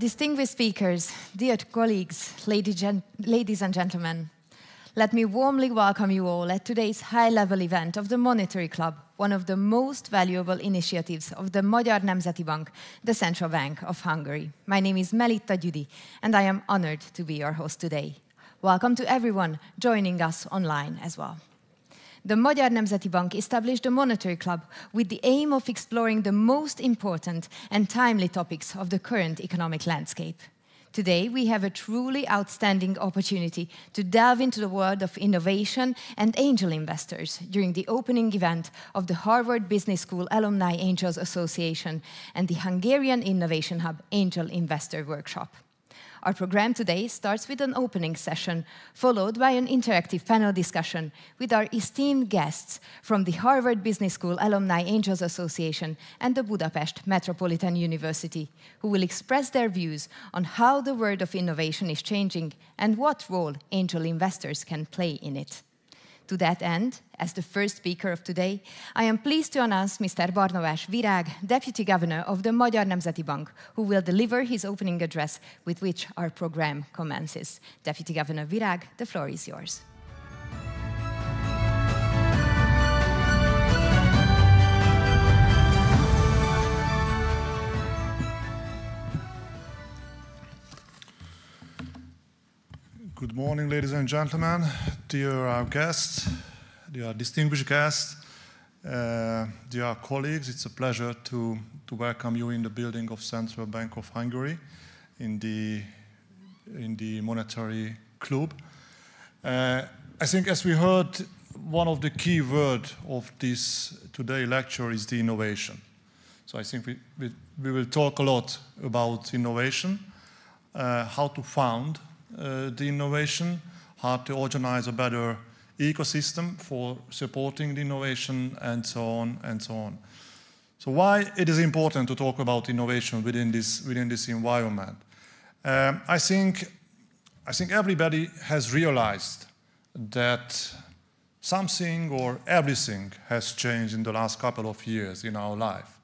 Distinguished speakers, dear colleagues, ladies and gentlemen, let me warmly welcome you all at today's high-level event of the Monetary Club, one of the most valuable initiatives of the Magyar Nemzeti Bank, the Central Bank of Hungary. My name is Melitta Gyudi, and I am honored to be your host today. Welcome to everyone joining us online as well. The Magyar Nemzeti Bank established the Monetary Club with the aim of exploring the most important and timely topics of the current economic landscape. Today, we have a truly outstanding opportunity to delve into the world of innovation and angel investors during the opening event of the Harvard Business School Alumni Angels Association and the Hungarian Innovation Hub Angel Investor Workshop. Our program today starts with an opening session, followed by an interactive panel discussion with our esteemed guests from the Harvard Business School Alumni Angels Association and the Budapest Metropolitan University, who will express their views on how the world of innovation is changing and what role angel investors can play in it. To that end, as the first speaker of today, I am pleased to announce Mr. Barnabás Virág, Deputy Governor of the Magyar Nemzeti Bank, who will deliver his opening address with which our program commences. Deputy Governor Virág, the floor is yours. Good morning, ladies and gentlemen, dear guests, dear distinguished guests, dear colleagues. It's a pleasure to welcome you in the building of Central Bank of Hungary, in the Monetary Club. I think, as we heard, one of the key words of this today lecture is the innovation. So I think we will talk a lot about innovation, how to found the innovation, how to organize a better ecosystem for supporting the innovation, and so on and so on. So why it is important to talk about innovation within this environment? I think everybody has realized that something or everything has changed in the last couple of years in our life,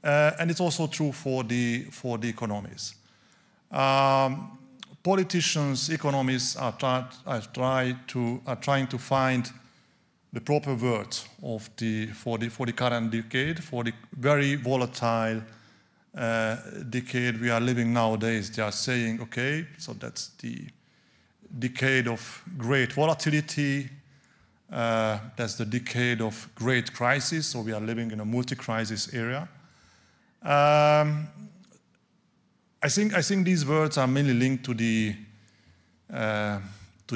and it's also true for the economies. Politicians, economists are trying to find the proper words for the current decade, for the very volatile decade we are living nowadays. They are saying, okay, so that's the decade of great volatility, that's the decade of great crisis, so we are living in a multi-crisis era. I think these words are mainly linked to the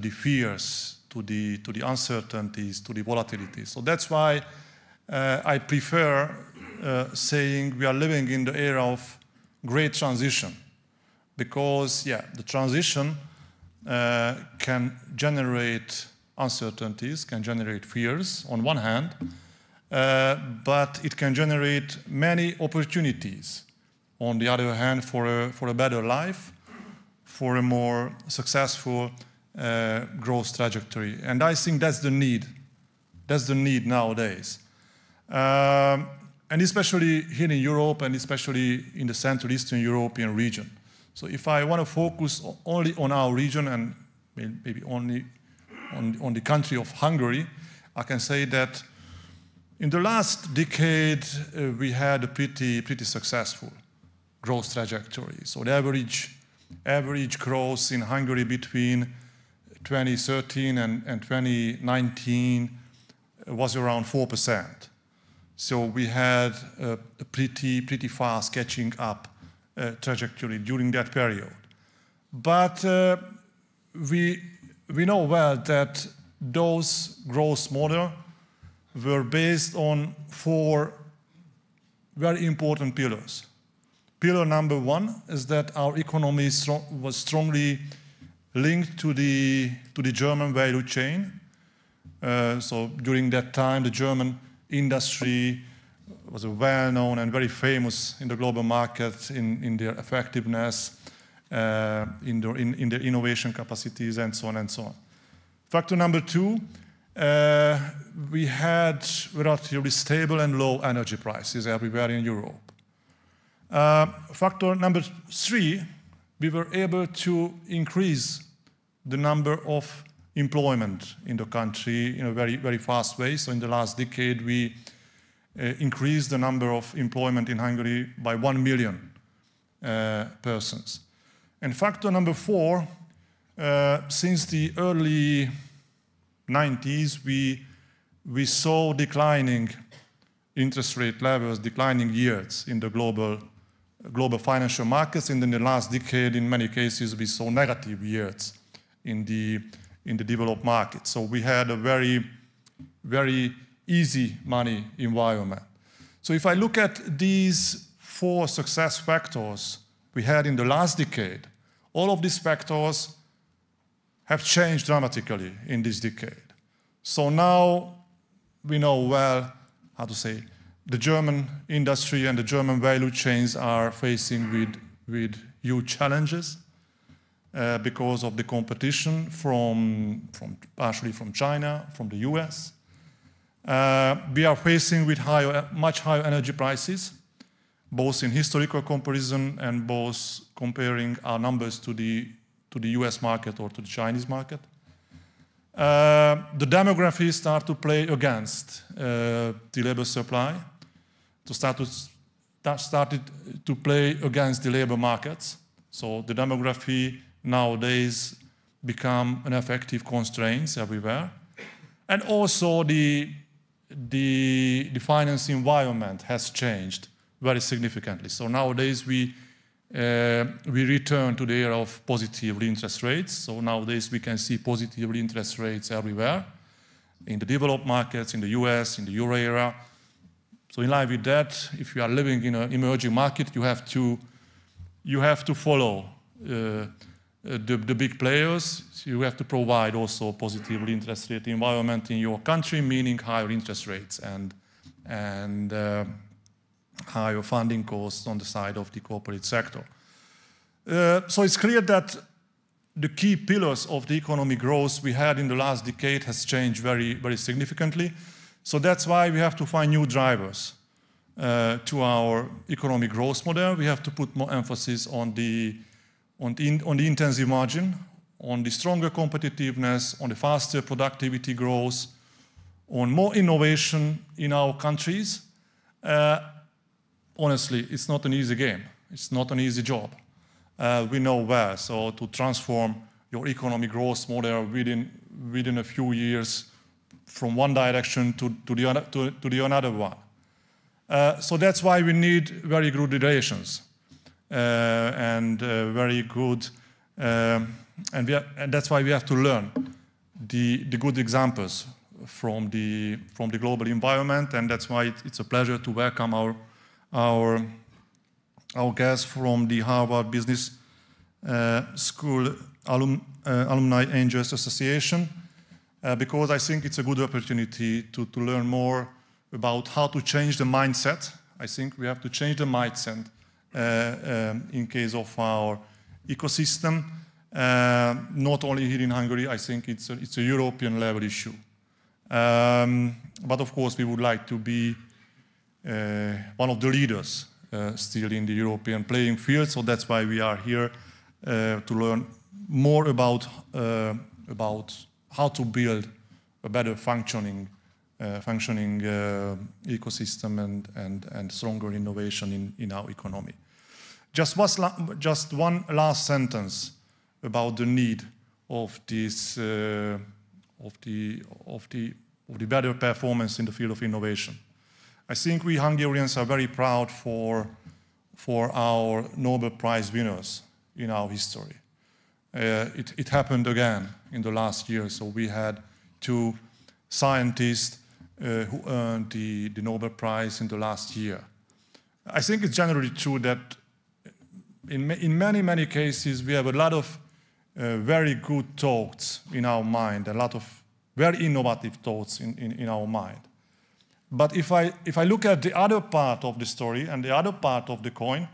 fears, to the uncertainties, to the volatility. So that's why I prefer saying we are living in the era of great transition, because the transition can generate uncertainties, can generate fears on one hand, but it can generate many opportunities on the other hand, for a better life, for a more successful growth trajectory. And I think that's the need. That's the need nowadays. And especially here in Europe, and especially in the Central Eastern European region. So if I want to focus only on our region and maybe only on the country of Hungary, I can say that in the last decade, we had a pretty successful growth trajectory. So the average growth in Hungary between 2013 and 2019 was around 4%. So we had a pretty fast catching up trajectory during that period. But we know well that those growth models were based on 4 very important pillars. Pillar number 1 is that our economy was strongly linked to the German value chain. So during that time, the German industry was well-known and very famous in the global market in their effectiveness, in their innovation capacities, and so on and so on. Factor number 2, we had relatively stable and low energy prices everywhere in Europe. Factor number 3 we were able to increase the number of employment in the country in a very, very fast way. So in the last decade, we increased the number of employment in Hungary by 1 million persons. And factor number 4, since the early 90s, we saw declining interest rate levels, declining yields in the global financial markets. And in the last decade, in many cases, we saw negative yields in the developed markets. So we had a very, very easy money environment. So if I look at these 4 success factors we had in the last decade, all of these factors have changed dramatically in this decade. So now we know well, how to say, the German industry and the German value chains are facing with huge challenges because of the competition partially from China, from the US. We are facing with much higher energy prices, both in historical comparison and both comparing our numbers to the US market or to the Chinese market. The demography start to play against the labor supply, started to play against the labor markets. So the demography nowadays become an effective constraint everywhere. And also the finance environment has changed very significantly. So nowadays we return to the era of positive interest rates. So nowadays we can see positive interest rates everywhere, in the developed markets, in the US, in the euro area. So in line with that, if you are living in an emerging market, you have to follow the big players. So you have to provide also positive interest rate environment in your country, meaning higher interest rates and higher funding costs on the side of the corporate sector. So it's clear that the key pillars of the economic growth we had in the last decade has changed very, very significantly. So that's why we have to find new drivers to our economic growth model. We have to put more emphasis on the intensive margin, on the stronger competitiveness, on the faster productivity growth, on more innovation in our countries. Honestly, it's not an easy game. It's not an easy job. We know well. So to transform your economic growth model within a few years from one direction to the another one. So that's why we need very good relations and very good, and that's why we have to learn the good examples from the global environment, and that's why it's a pleasure to welcome our guests from the Harvard Business School Alumni Angels Association, because I think it's a good opportunity to learn more about how to change the mindset. I think we have to change the mindset in case of our ecosystem, not only here in Hungary. I think it's a European level issue. But of course, we would like to be one of the leaders still in the European playing field. So that's why we are here to learn more about how to build a better functioning ecosystem and stronger innovation in our economy. Just one last sentence about the need of this of the better performance in the field of innovation. I think we Hungarians are very proud for our Nobel Prize winners in our history. It happened again in the last year. So we had 2 scientists who earned the Nobel Prize in the last year. I think it's generally true that in many cases we have a lot of very good thoughts in our mind, a lot of very innovative thoughts in our mind. But if I look at the other part of the story and the other part of the coin,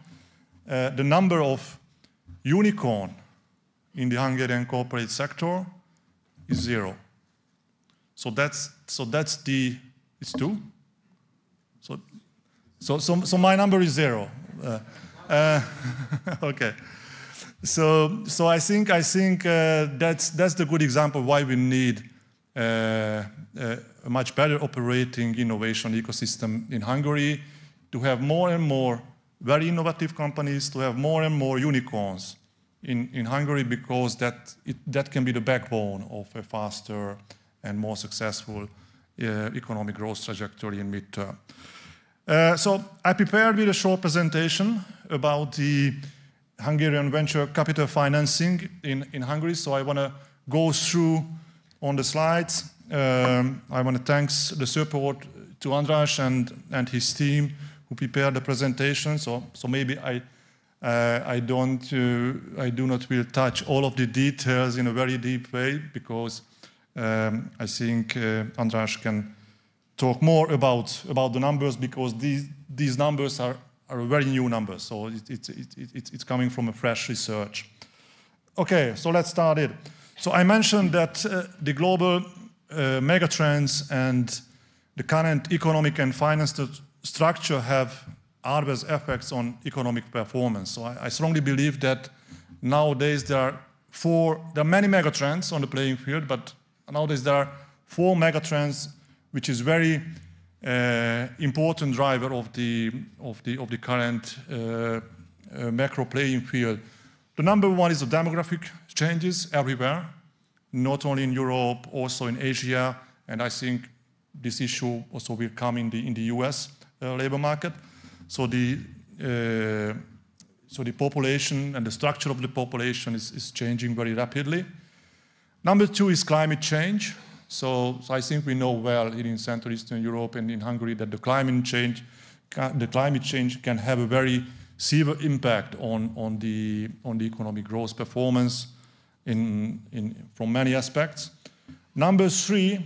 the number of unicorn in the Hungarian corporate sector is 0. So that's it's 2. So my number is 0. Okay. So I think that's the good example why we need a much better operating innovation ecosystem in Hungary, to have more and more very innovative companies, to have more and more unicorns in Hungary, because that can be the backbone of a faster and more successful economic growth trajectory in midterm. So I prepared with a short presentation about the Hungarian venture capital financing in Hungary. So I want to go through on the slides. I want to thank the support to András and his team who prepared the presentation. So maybe I do not will touch all of the details in a very deep way, because I think András can talk more about the numbers, because these numbers are very new numbers. So it's coming from a fresh research. Okay, so let's start it. So I mentioned that the global megatrends and the current economic and financial structure have adverse effects on economic performance. So I strongly believe that nowadays there are many megatrends on the playing field, but nowadays there are 4 megatrends which is very important driver of the current macro playing field. The number one is the demographic changes everywhere, not only in Europe, also in Asia, and I think this issue also will come in the US labor market. So the population and the structure of the population is changing very rapidly. Number 2 is climate change. So I think we know well in Central Eastern Europe and in Hungary that the climate change can have a very severe impact on the economic growth performance from many aspects. Number 3,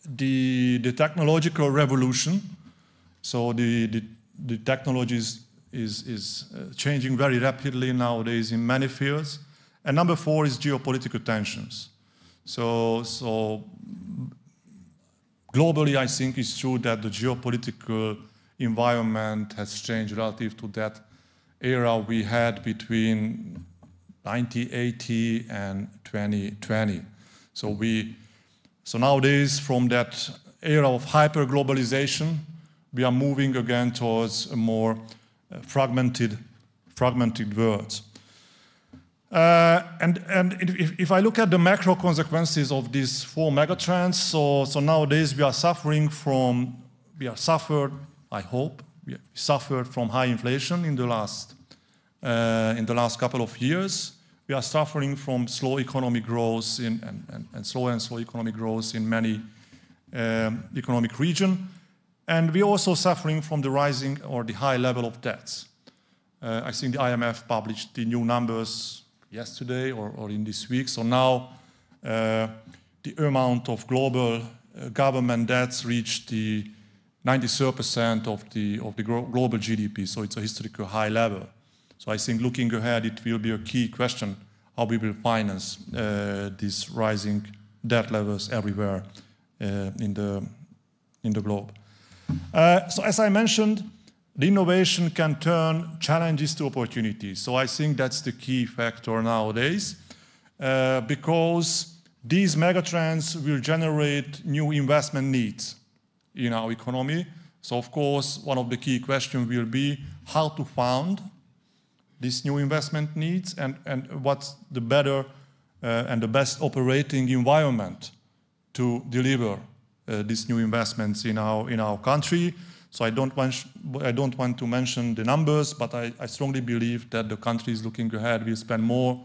the technological revolution. So the technology is changing very rapidly nowadays in many fields. And number 4 is geopolitical tensions. So globally, I think it's true that the geopolitical environment has changed relative to that era we had between 1980 and 2020. So nowadays, from that era of hyper-globalization, we are moving again towards a more fragmented world. And if I look at the macro consequences of these 4 megatrends, so nowadays we suffered from high inflation in the last couple of years. We are suffering from slow economic growth and slow economic growth in many economic regions. And we're also suffering from the rising or the high level of debts. I think the IMF published the new numbers yesterday or in this week. So now the amount of global government debts reached the 93% of the global GDP. So it's a historical high level. So I think looking ahead, it will be a key question how we will finance these rising debt levels everywhere in the globe. So as I mentioned, the innovation can turn challenges to opportunities. So I think that's the key factor nowadays, because these megatrends will generate new investment needs in our economy. So of course, one of the key questions will be how to fund these new investment needs and what's the better and the best operating environment to deliver these new investments in our country. So I don't want to mention the numbers, but I strongly believe that the countries looking ahead will spend more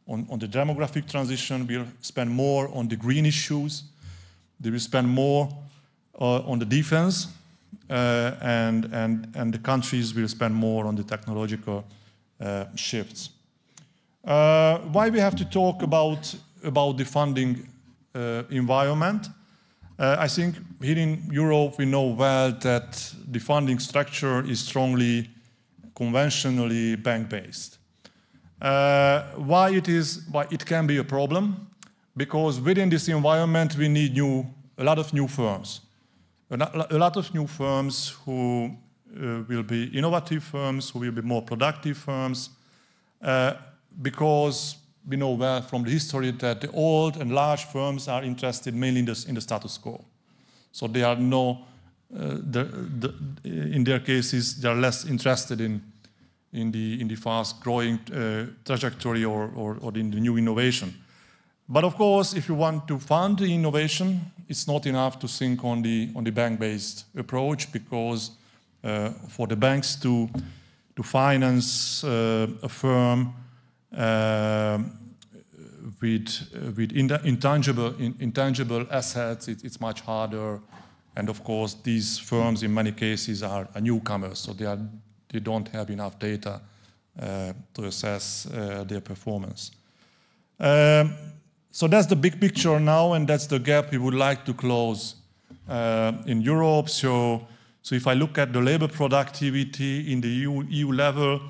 on the demographic transition, will spend more on the green issues, they will spend more on the defense, and the countries will spend more on the technological shifts. Why we have to talk about the funding environment? I think here in Europe we know well that the funding structure is strongly conventionally bank-based. Why it can be a problem? Because within this environment we need a lot of new firms. A lot of new firms who will be innovative firms, who will be more productive firms, because we know well from the history that the old and large firms are interested mainly in the status quo. So they are in their cases, they are less interested in the fast-growing trajectory or in the new innovation. But of course, if you want to fund the innovation, it's not enough to think on the bank-based approach, because for the banks to finance a firm with intangible assets, it's much harder. And of course, these firms in many cases are newcomers, so they don't have enough data to assess their performance. So that's the big picture now, and that's the gap we would like to close in Europe. So if I look at the labor productivity in the EU level,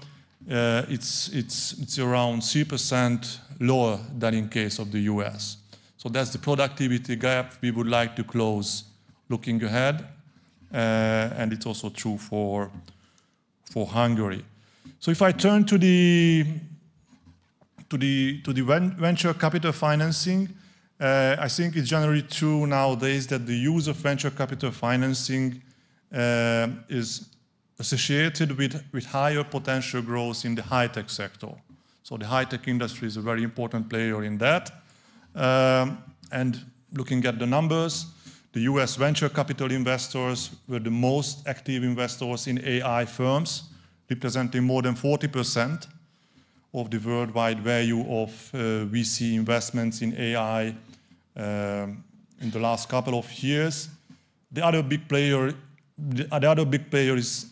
it's around 3% lower than in case of the US. So that's the productivity gap we would like to close looking ahead, and it's also true for Hungary. So if I turn to the venture capital financing, I think it's generally true nowadays that the use of venture capital financing is associated with higher potential growth in the high-tech sector. So the high-tech industry is a very important player in that. And looking at the numbers, the US venture capital investors were the most active investors in AI firms, representing more than 40% of the worldwide value of VC investments in AI in the last couple of years. The other big players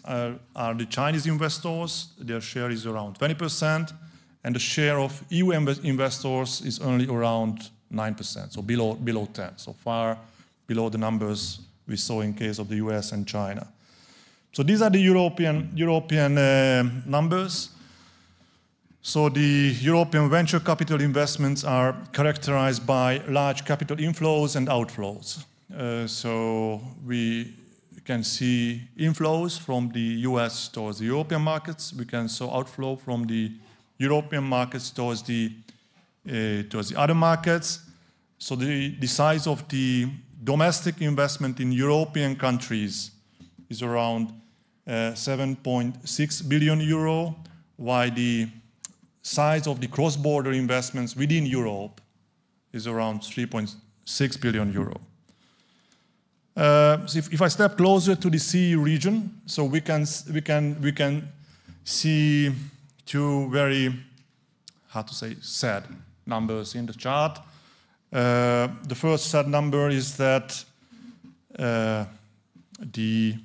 are the Chinese investors. Their share is around 20%, and the share of EU investors is only around 9%, so below 10, so far below the numbers we saw in case of the US and China. So these are the European numbers. So the European venture capital investments are characterized by large capital inflows and outflows. So we can see inflows from the US towards the European markets. We can see outflow from the European markets towards the other markets. So the size of the domestic investment in European countries is around 7.6 billion euro, while the size of the cross-border investments within Europe is around 3.6 billion euro. So if I step closer to the CE region, so we can see two very, sad numbers in the chart. The first sad number is that the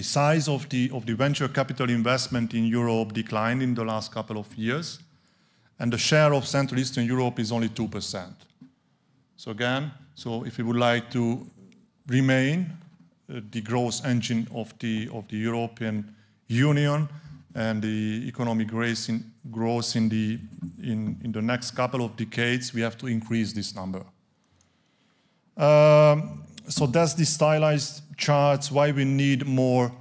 size of the venture capital investment in Europe declined in the last couple of years, and the share of Central Eastern Europe is only 2%. So again, if we would like to remain the growth engine of the European Union and the economic growth in the next couple of decades, we have to increase this number. So that's the stylized charts why we need more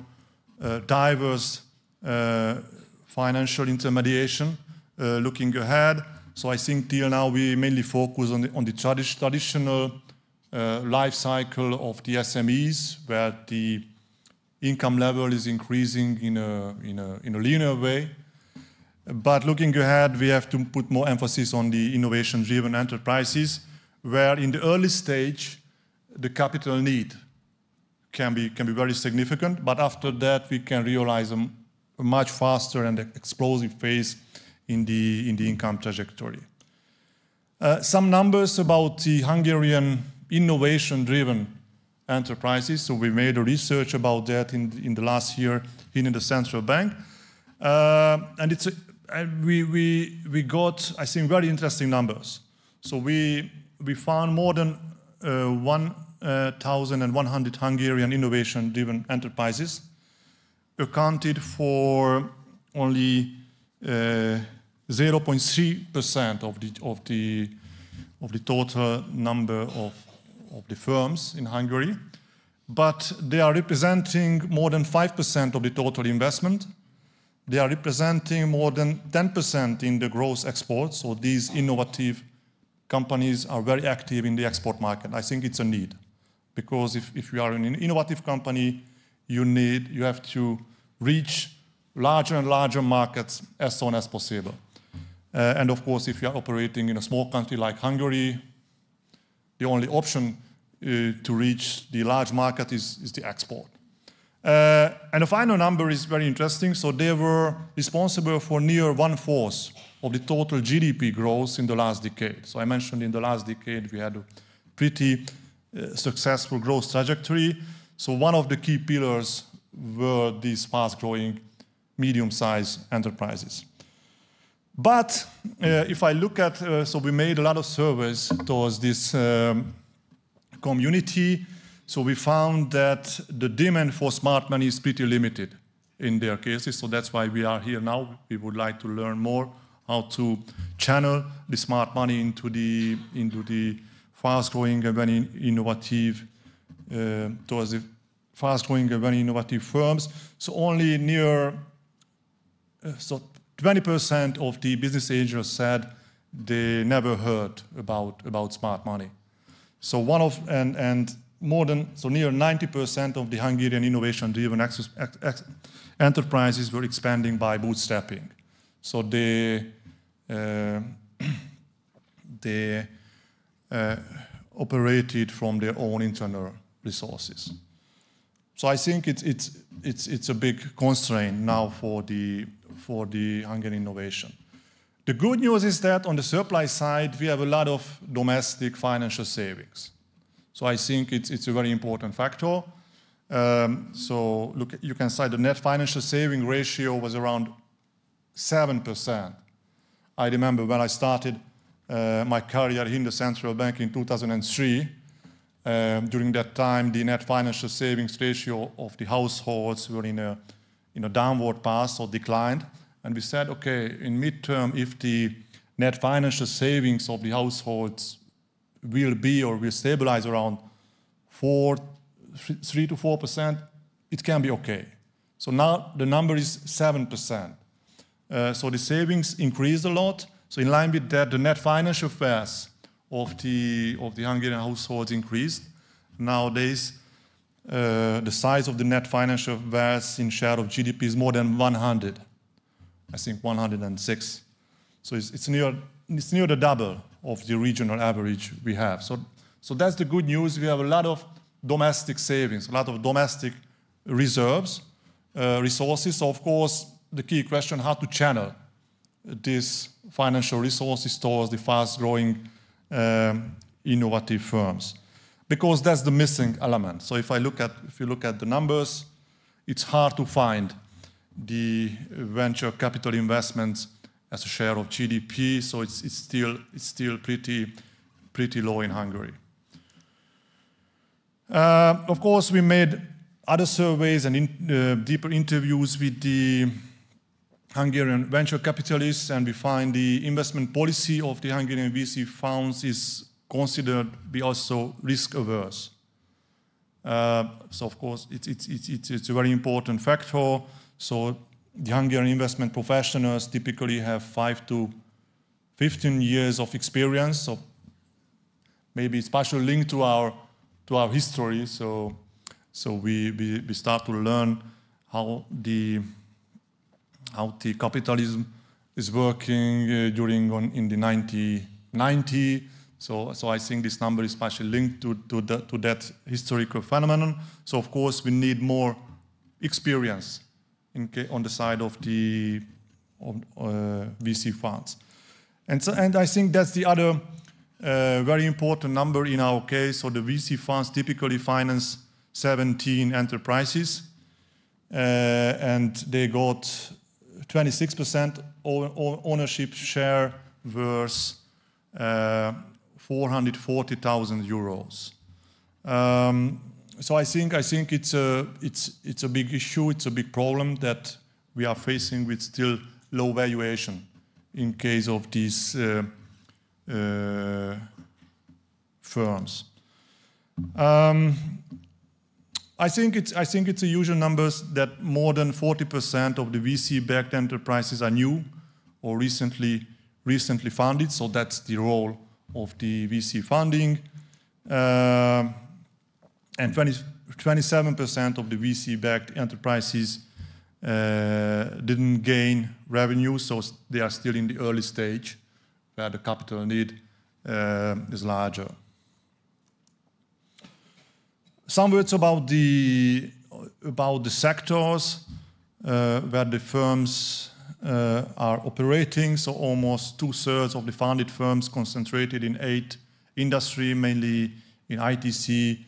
diverse financial intermediation looking ahead. So I think till now we mainly focus on the traditional life cycle of the SMEs, where the income level is increasing in a linear way. But looking ahead, we have to put more emphasis on the innovation-driven enterprises, where in the early stage, the capital need can be very significant, but after that, we can realize a much faster and explosive phase in the income trajectory. Some numbers about the Hungarian innovation-driven enterprises. So we made a research about that in the last year in the central bank, and we got, I think, very interesting numbers. So we found more than 1,100 Hungarian innovation-driven enterprises, accounted for only 0.3% of the total number of the firms in Hungary. but they are representing more than 5% of the total investment. They are representing more than 10% in the gross exports. So these innovative companies are very active in the export market. I think it's a need, because if you are an innovative company, you have to reach larger and larger markets as soon as possible. And of course, if you are operating in a small country like Hungary, the only option to reach the large market is the export. And the final number is very interesting. So they were responsible for near 1/4 of the total GDP growth in the last decade. So I mentioned in the last decade we had a pretty successful growth trajectory. So one of the key pillars were these fast-growing medium-sized enterprises. But if I look at, so we made a lot of surveys towards this community. So we found that the demand for smart money is pretty limited in their cases. So that's why we are here now. We would like to learn more how to channel the smart money into the fast-growing and very innovative, towards the fast-growing and very innovative firms. So only near, so 20% of the business angels said they never heard about smart money. So more than, so near 90% of the Hungarian innovation-driven enterprises were expanding by bootstrapping. So they operated from their own internal resources. So I think it's a big constraint now for the Hungarian innovation. The good news is that on the supply side, we have a lot of domestic financial savings. So I think it's a very important factor. So look, you can see the net financial saving ratio was around 7%. I remember when I started my career in the central bank in 2003. During that time, the net financial savings ratio of the households were in a downward path or declined. And we said, okay, in midterm, if the net financial savings of the households will be or will stabilize around 3 to 4%, it can be okay. So now the number is 7%. So the savings increased a lot. So in line with that, the net financial affairs of the Hungarian households increased. Nowadays, the size of the net financial affairs in share of GDP is more than 100. I think 106. So it's near the double of the regional average we have. So that's the good news. We have a lot of domestic savings, a lot of domestic reserves, resources. So of course, the key question, how to channel these financial resources towards the fast-growing innovative firms, because that's the missing element. So if you look at the numbers, it's hard to find the venture capital investments as a share of GDP. So it's still pretty low in Hungary. Of course, we made other surveys and deeper interviews with the Hungarian venture capitalists, and we find the investment policy of the Hungarian VC funds is considered to be also risk-averse. So of course, it's a very important factor. So the Hungarian investment professionals typically have 5 to 15 years of experience. So maybe it's partially linked to our history. So we start to learn how the capitalism is working in the 1990s. So I think this number is partially linked to that historical phenomenon. So of course we need more experience on the side of the VC funds. And I think that's the other very important number in our case. So the VC funds typically finance 17 enterprises, and they got 26% ownership share versus 440,000 euros. So I think it's a big issue. It's a big problem that we are facing with still low valuation in case of these firms. I think it's a usual numbers that more than 40% of the VC-backed enterprises are new or recently funded. So that's the role of the VC funding. And 27% of the VC-backed enterprises didn't gain revenue, so they are still in the early stage where the capital need is larger. Some words about the sectors where the firms are operating. So almost 2/3 of the funded firms concentrated in 8 industries, mainly in ITC,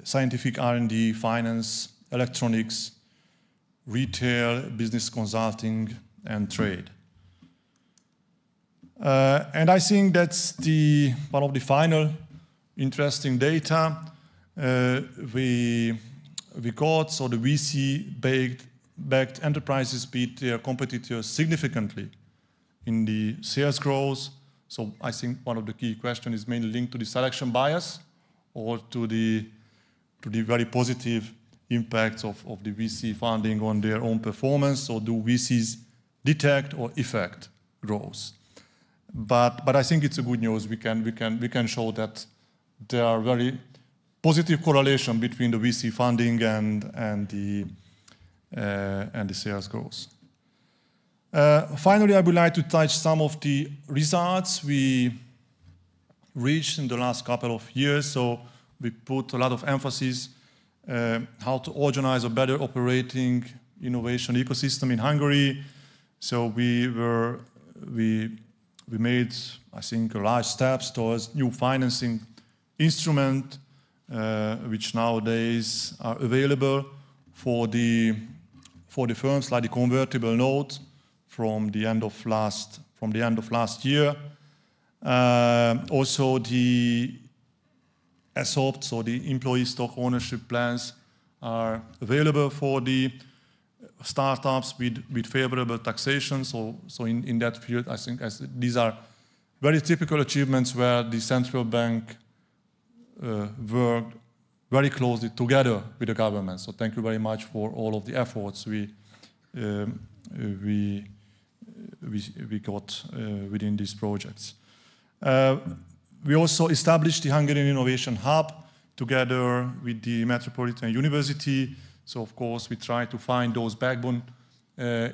scientific R&D, finance, electronics, retail, business consulting, and trade. And I think that's one of the final interesting data we got. So the VC-backed enterprises beat their competitors significantly in the sales growth. So I think one of the key questions is mainly linked to the selection bias or to the very positive impacts of the VC funding on their own performance. So do VCs detect or affect growth? But I think it's a good news. We can show that there are very positive correlation between the VC funding and the sales growth. Finally, I would like to touch some of the results we reached in the last couple of years. So we put a lot of emphasis how to organize a better operating innovation ecosystem in Hungary. So we made, I think, large steps towards new financing instrument, which nowadays are available for the firms, like the convertible note from the end of last year. Also the ESOP, so the employee stock ownership plans, are available for the startups with favorable taxation. So in that field, I think these are very typical achievements where the central bank worked very closely together with the government. So thank you very much for all of the efforts we got within these projects. We also established the Hungarian Innovation Hub together with the Metropolitan University. So of course we try to find those backbone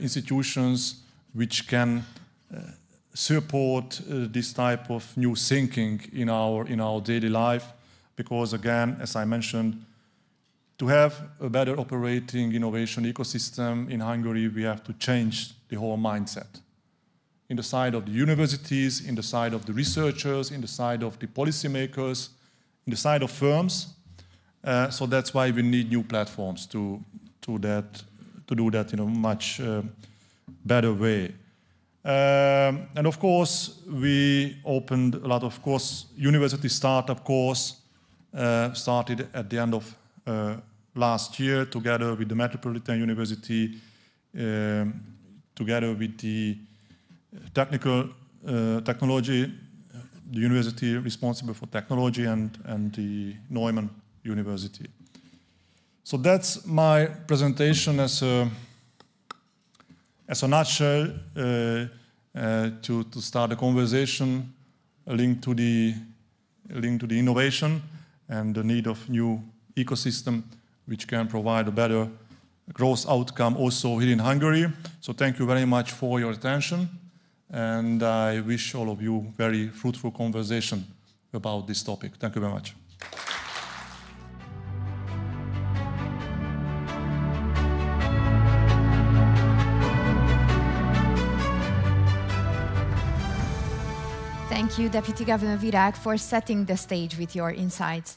institutions which can support this type of new thinking in our daily life. Because again, as I mentioned, to have a better operating innovation ecosystem in Hungary, we have to change the whole mindset. In the side of the universities, in the side of the researchers, in the side of the policymakers, in the side of firms. So that's why we need new platforms to do that in a much better way. And of course, we opened a lot of university startup course, started at the end of last year together with the Metropolitan University, together with the technology, the university responsible for technology, and the Neumann University. So that's my presentation as a nutshell to start a conversation linked to the innovation and the need of new ecosystem which can provide a better growth outcome also here in Hungary. So thank you very much for your attention, and I wish all of you very fruitful conversation about this topic. Thank you very much. Thank you, Deputy Governor Virág, for setting the stage with your insights.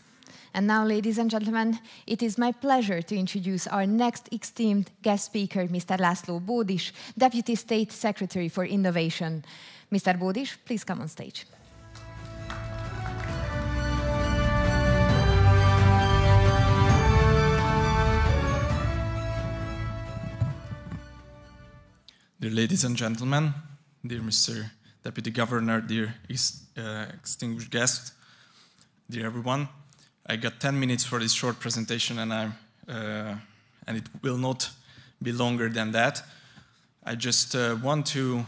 And now, ladies and gentlemen, it is my pleasure to introduce our next esteemed guest speaker, Mr. László Bódis, Deputy State Secretary for Innovation. Mr. Bódis, please come on stage. Dear ladies and gentlemen, dear Mr. Deputy Governor, dear distinguished guests, dear everyone, I got 10 minutes for this short presentation, and I'm and it will not be longer than that. I just want to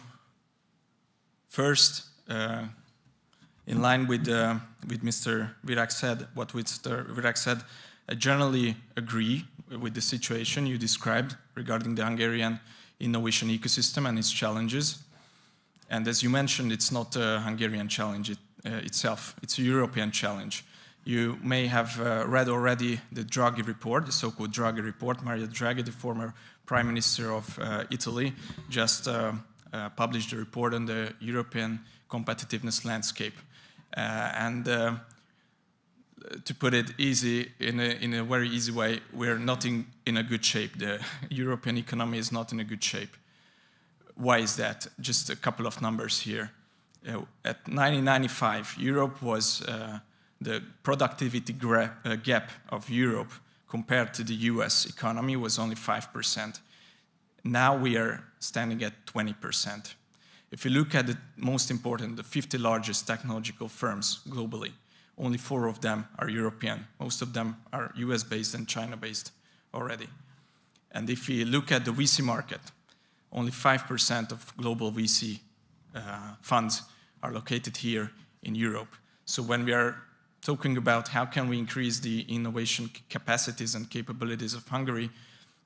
first, in line with Mr. Virak said, I generally agree with the situation you described regarding the Hungarian innovation ecosystem and its challenges. And as you mentioned, it's not a Hungarian challenge itself, it's a European challenge. You may have read already the Draghi report, the so-called Draghi report. Mario Draghi, the former Prime Minister of Italy, just published a report on the European competitiveness landscape. To put it easy, in a very easy way, we're not in a good shape. The European economy is not in a good shape. Why is that? Just a couple of numbers here. At 1995, Europe was the productivity gap of Europe compared to the US economy was only 5%. Now we are standing at 20%. If you look at the most important, the 50 largest technological firms globally, only 4 of them are European. Most of them are US-based and China-based already. And if you look at the VC market, only 5% of global VC funds are located here in Europe. So when we are talking about how can we increase the innovation capacities and capabilities of Hungary,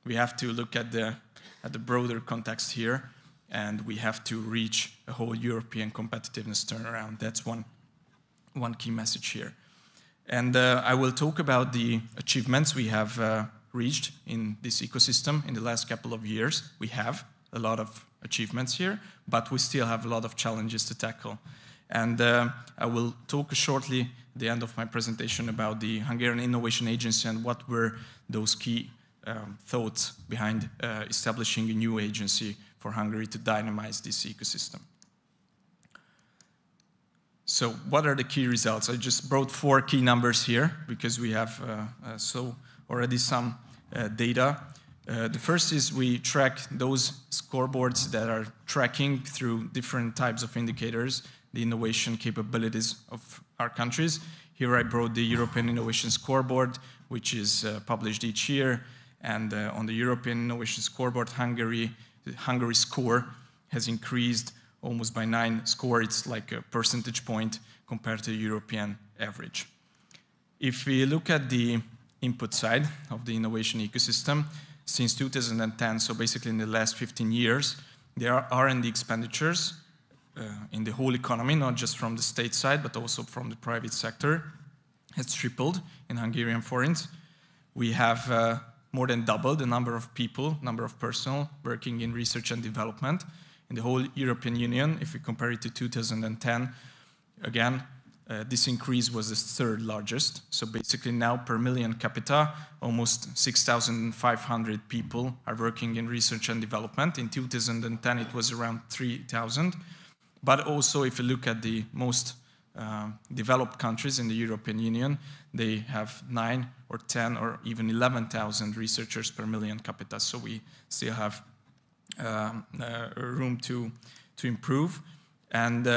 we have to look at the broader context here, and we have to reach a whole European competitiveness turnaround. That's one key message here. And I will talk about the achievements we have reached in this ecosystem in the last couple of years. We have a lot of achievements here, but we still have a lot of challenges to tackle. And I will talk shortly at the end of my presentation about the Hungarian Innovation Agency and what were those key thoughts behind establishing a new agency for Hungary to dynamize this ecosystem. So what are the key results? I just brought 4 key numbers here because we have already some data. The first is we track those scoreboards that are tracking through different types of indicators the innovation capabilities of our countries. Here I brought the European Innovation Scoreboard, which is published each year. And on the European Innovation Scoreboard, Hungary's score has increased almost by 9 score. It's like a percentage point compared to the European average. If we look at the input side of the innovation ecosystem, since 2010, so basically in the last 15 years, there are R&D expenditures in the whole economy, not just from the state side, but also from the private sector, has tripled in Hungarian forints. We have more than doubled the number of people, number of personnel working in research and development in the whole European Union. If we compare it to 2010, again, this increase was the 3rd largest. So basically now per million capita, almost 6,500 people are working in research and development. In 2010, it was around 3,000. But also if you look at the most developed countries in the European Union, they have 9 or 10 or even 11,000 researchers per million capita. So we still have room to improve. And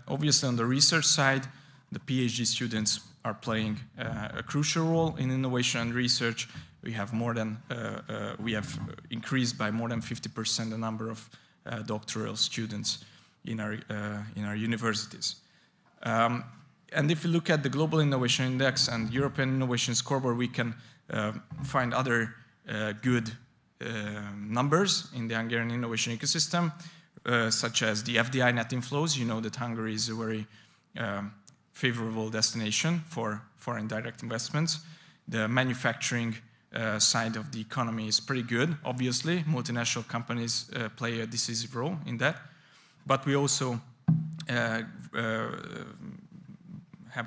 obviously on the research side, the PhD students are playing a crucial role in innovation and research. We have increased by more than 50% the number of doctoral students in our universities. And if you look at the Global Innovation Index and European Innovation Scoreboard, we can find other good numbers in the Hungarian innovation ecosystem, such as the FDI net inflows. You know that Hungary is a very favorable destination for foreign direct investments. The manufacturing side of the economy is pretty good. Obviously, multinational companies play a decisive role in that. But we also have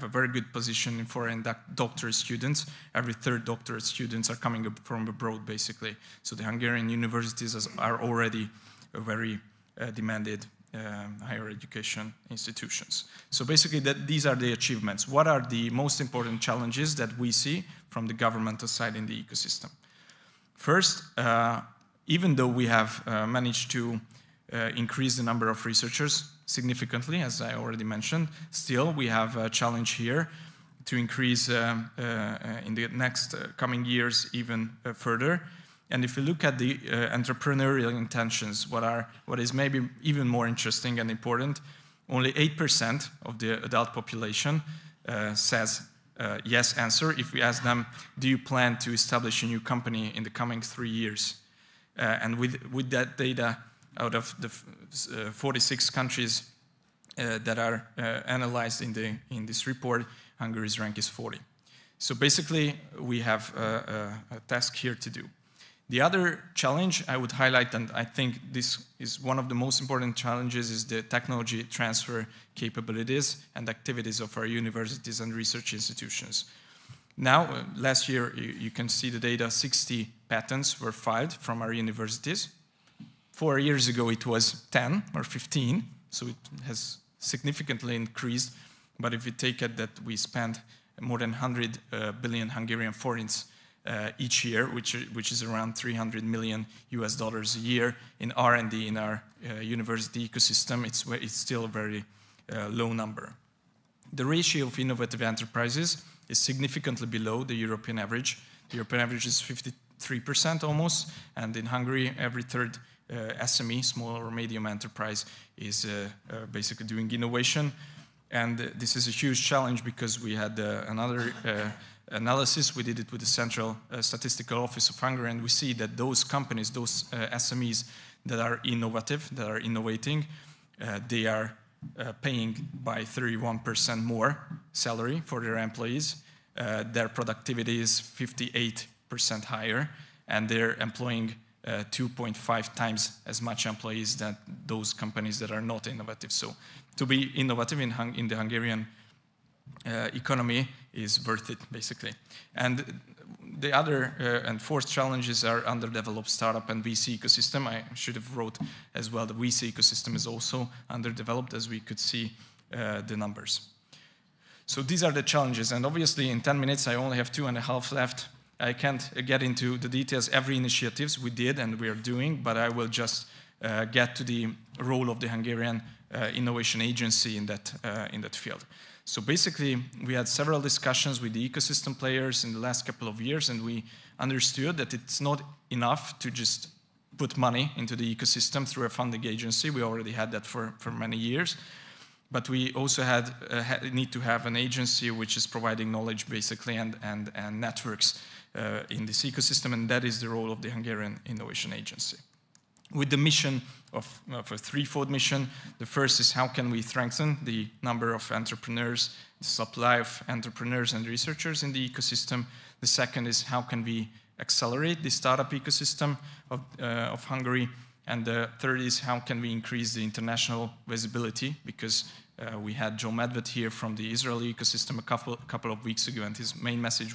a very good position in foreign doctorate students. Every 3rd doctorate students are coming up from abroad, basically. So the Hungarian universities are already a very demanded higher education institutions. So basically these are the achievements. What are the most important challenges that we see from the governmental side in the ecosystem? First, even though we have managed to increase the number of researchers significantly, as I already mentioned, still we have a challenge here. to increase in the next coming years even further. And if you look at the entrepreneurial intentions, what is maybe even more interesting and important, only 8% of the adult population says yes answer if we ask them, do you plan to establish a new company in the coming 3 years? And with that data, out of the 46 countries that are analyzed in this report, Hungary's rank is 40. So basically, we have a task here to do. The other challenge I would highlight, and I think this is one of the most important challenges, is the technology transfer capabilities and activities of our universities and research institutions. Now, last year, you can see the data, 60 patents were filed from our universities. 4 years ago, it was 10 or 15, so it has significantly increased. But if you take it that we spend more than 100 billion Hungarian forints each year, which is around $300 million a year in R&D in our university ecosystem, it's still a very low number. The ratio of innovative enterprises is significantly below the European average. The European average is 53% almost, and in Hungary, every third SME, small or medium enterprise, is basically doing innovation. And this is a huge challenge because we had another analysis. We did it with the Central Statistical Office of Hungary, and we see that those companies, those SMEs that are innovative, that are innovating, they are paying by 31% more salary for their employees. Their productivity is 58% higher, and they're employing 2.5 times as much employees than those companies that are not innovative. So to be innovative in the Hungarian economy is worth it, basically. And the other and fourth challenges are underdeveloped startup and VC ecosystem. I should have wrote as well, the VC ecosystem is also underdeveloped, as we could see the numbers. So these are the challenges, and obviously in 10 minutes I only have 2.5 left. I can't get into the details, every initiatives we did and we are doing, but I will just get to the role of the Hungarian Innovation Agency in that field. So basically, we had several discussions with the ecosystem players in the last couple of years, and we understood that it's not enough to just put money into the ecosystem through a funding agency. We already had that for many years. But we also need to have an agency which is providing knowledge, basically, and networks in this ecosystem, and that is the role of the Hungarian Innovation Agency. With the mission of a threefold mission. The first is how can we strengthen the number of entrepreneurs, the supply of entrepreneurs and researchers in the ecosystem. The second is how can we accelerate the startup ecosystem of Hungary. And the third is how can we increase the international visibility, because we had Joe Medved here from the Israeli ecosystem a couple of weeks ago, and his main message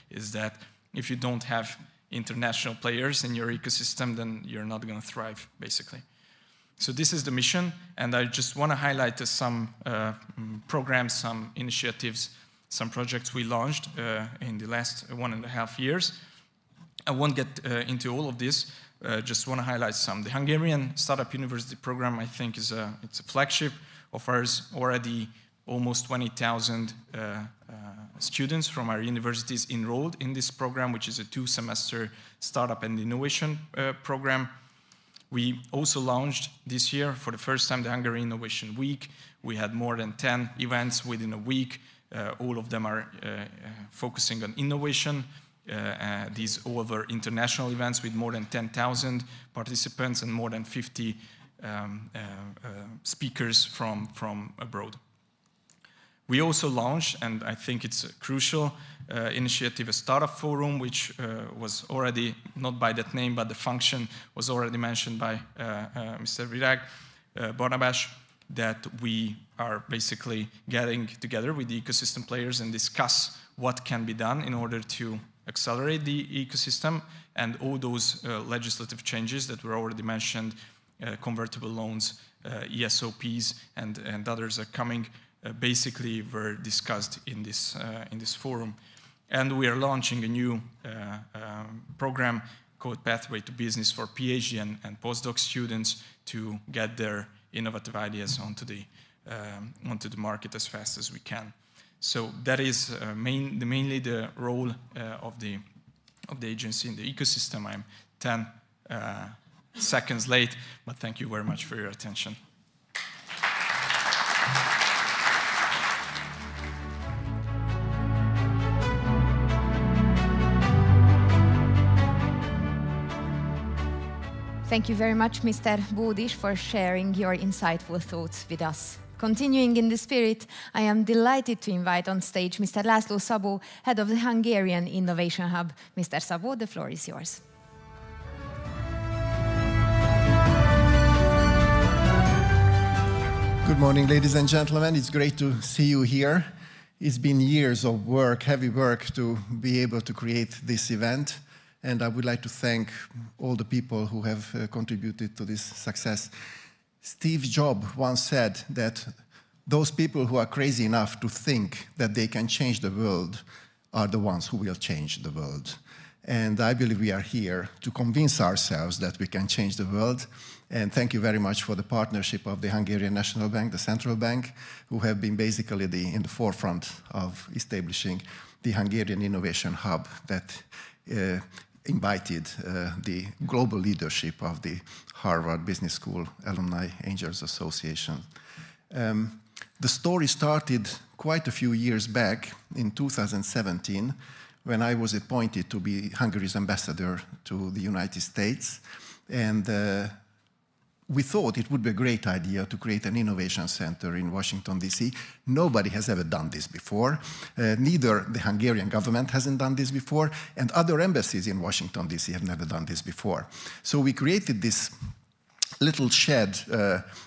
is that if you don't have international players in your ecosystem, then you're not going to thrive, basically. So this is the mission, and I just want to highlight some programs, some initiatives, some projects we launched in the last 1.5 years. I won't get into all of this, just want to highlight some. The Hungarian Startup University Program, I think, it's a flagship of ours. Already almost 20,000 students from our universities enrolled in this program, which is a 2-semester startup and innovation program. We also launched this year, for the first time, the Hungary Innovation Week. We had more than 10 events within a week. All of them are focusing on innovation. These all were international events with more than 10,000 participants and more than 50 speakers from abroad. We also launched, and I think it's a crucial initiative, a startup forum, which was already, not by that name, but the function was already mentioned by Mr. Virag Barnabás, that we are basically getting together with the ecosystem players and discuss what can be done in order to accelerate the ecosystem, and all those legislative changes that were already mentioned, convertible loans, ESOPs, and others are coming, basically were discussed in this forum. And we are launching a new program called Pathway to Business for PhD and postdoc students to get their innovative ideas onto the market as fast as we can. So that is mainly the role of the agency in the ecosystem. I'm 10 seconds late, but thank you very much for your attention. Thank you very much, Mr. Bódis, for sharing your insightful thoughts with us. Continuing in the spirit, I am delighted to invite on stage Mr. László Szabó, head of the Hungarian Innovation Hub. Mr. Szabó, the floor is yours. Good morning, ladies and gentlemen. It's great to see you here. It's been years of work, heavy work, to be able to create this event. And I would like to thank all the people who have contributed to this success. Steve Jobs once said that those people who are crazy enough to think that they can change the world are the ones who will change the world. And I believe we are here to convince ourselves that we can change the world. And thank you very much for the partnership of the Hungarian National Bank, the central bank, who have been basically in the forefront of establishing the Hungarian Innovation Hub that invited the global leadership of the Harvard Business School Alumni Angels Association. The story started quite a few years back in 2017 when I was appointed to be Hungary's ambassador to the United States. And we thought it would be a great idea to create an innovation center in Washington, D.C. Nobody has ever done this before. Neither the Hungarian government hasn't done this before, and other embassies in Washington, D.C. have never done this before. So we created this little shed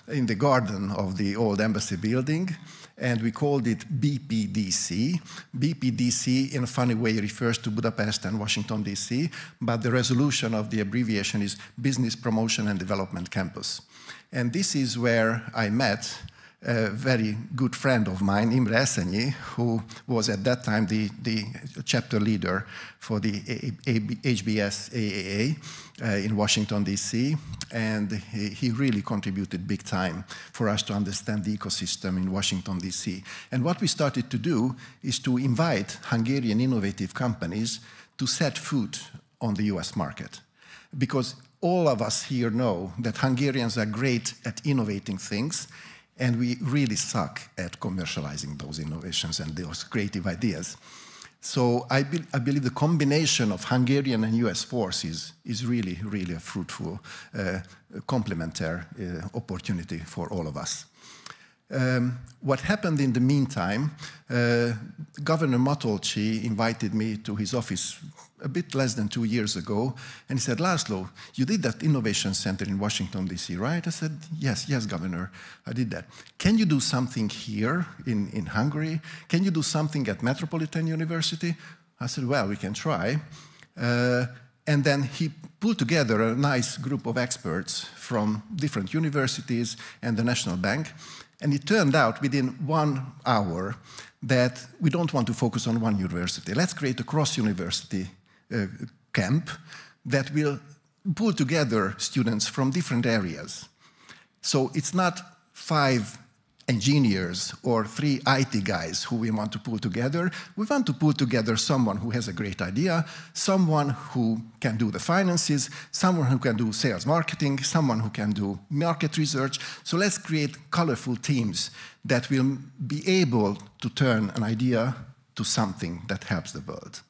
in the garden of the old embassy building, and we called it BPDC. BPDC, in a funny way, refers to Budapest and Washington, D.C., but the resolution of the abbreviation is Business Promotion and Development Campus. And this is where I met a very good friend of mine, Imre Eszenyi, who was at that time the chapter leader for the HBS AAA in Washington, D.C., and he really contributed big time for us to understand the ecosystem in Washington, D.C. And what we started to do is to invite Hungarian innovative companies to set foot on the US market. Because all of us here know that Hungarians are great at innovating things, and we really suck at commercializing those innovations and those creative ideas. So I believe the combination of Hungarian and US forces is really, really a fruitful, complementary opportunity for all of us. What happened in the meantime, Governor Matolcsi invited me to his office a bit less than 2 years ago, and he said, László, you did that innovation center in Washington, D.C., right? I said, yes, Governor, I did that. Can you do something here in Hungary? Can you do something at Metropolitan University? I said, well, we can try. And then he pulled together a nice group of experts from different universities and the National Bank. And it turned out within 1 hour that we don't want to focus on one university. Let's create a cross-university camp that will pull together students from different areas. So it's not 5 engineers or 3 IT guys who we want to pull together. We want to pull together someone who has a great idea, someone who can do the finances, someone who can do sales marketing, someone who can do market research. So let's create colorful teams that will be able to turn an idea to something that helps the world.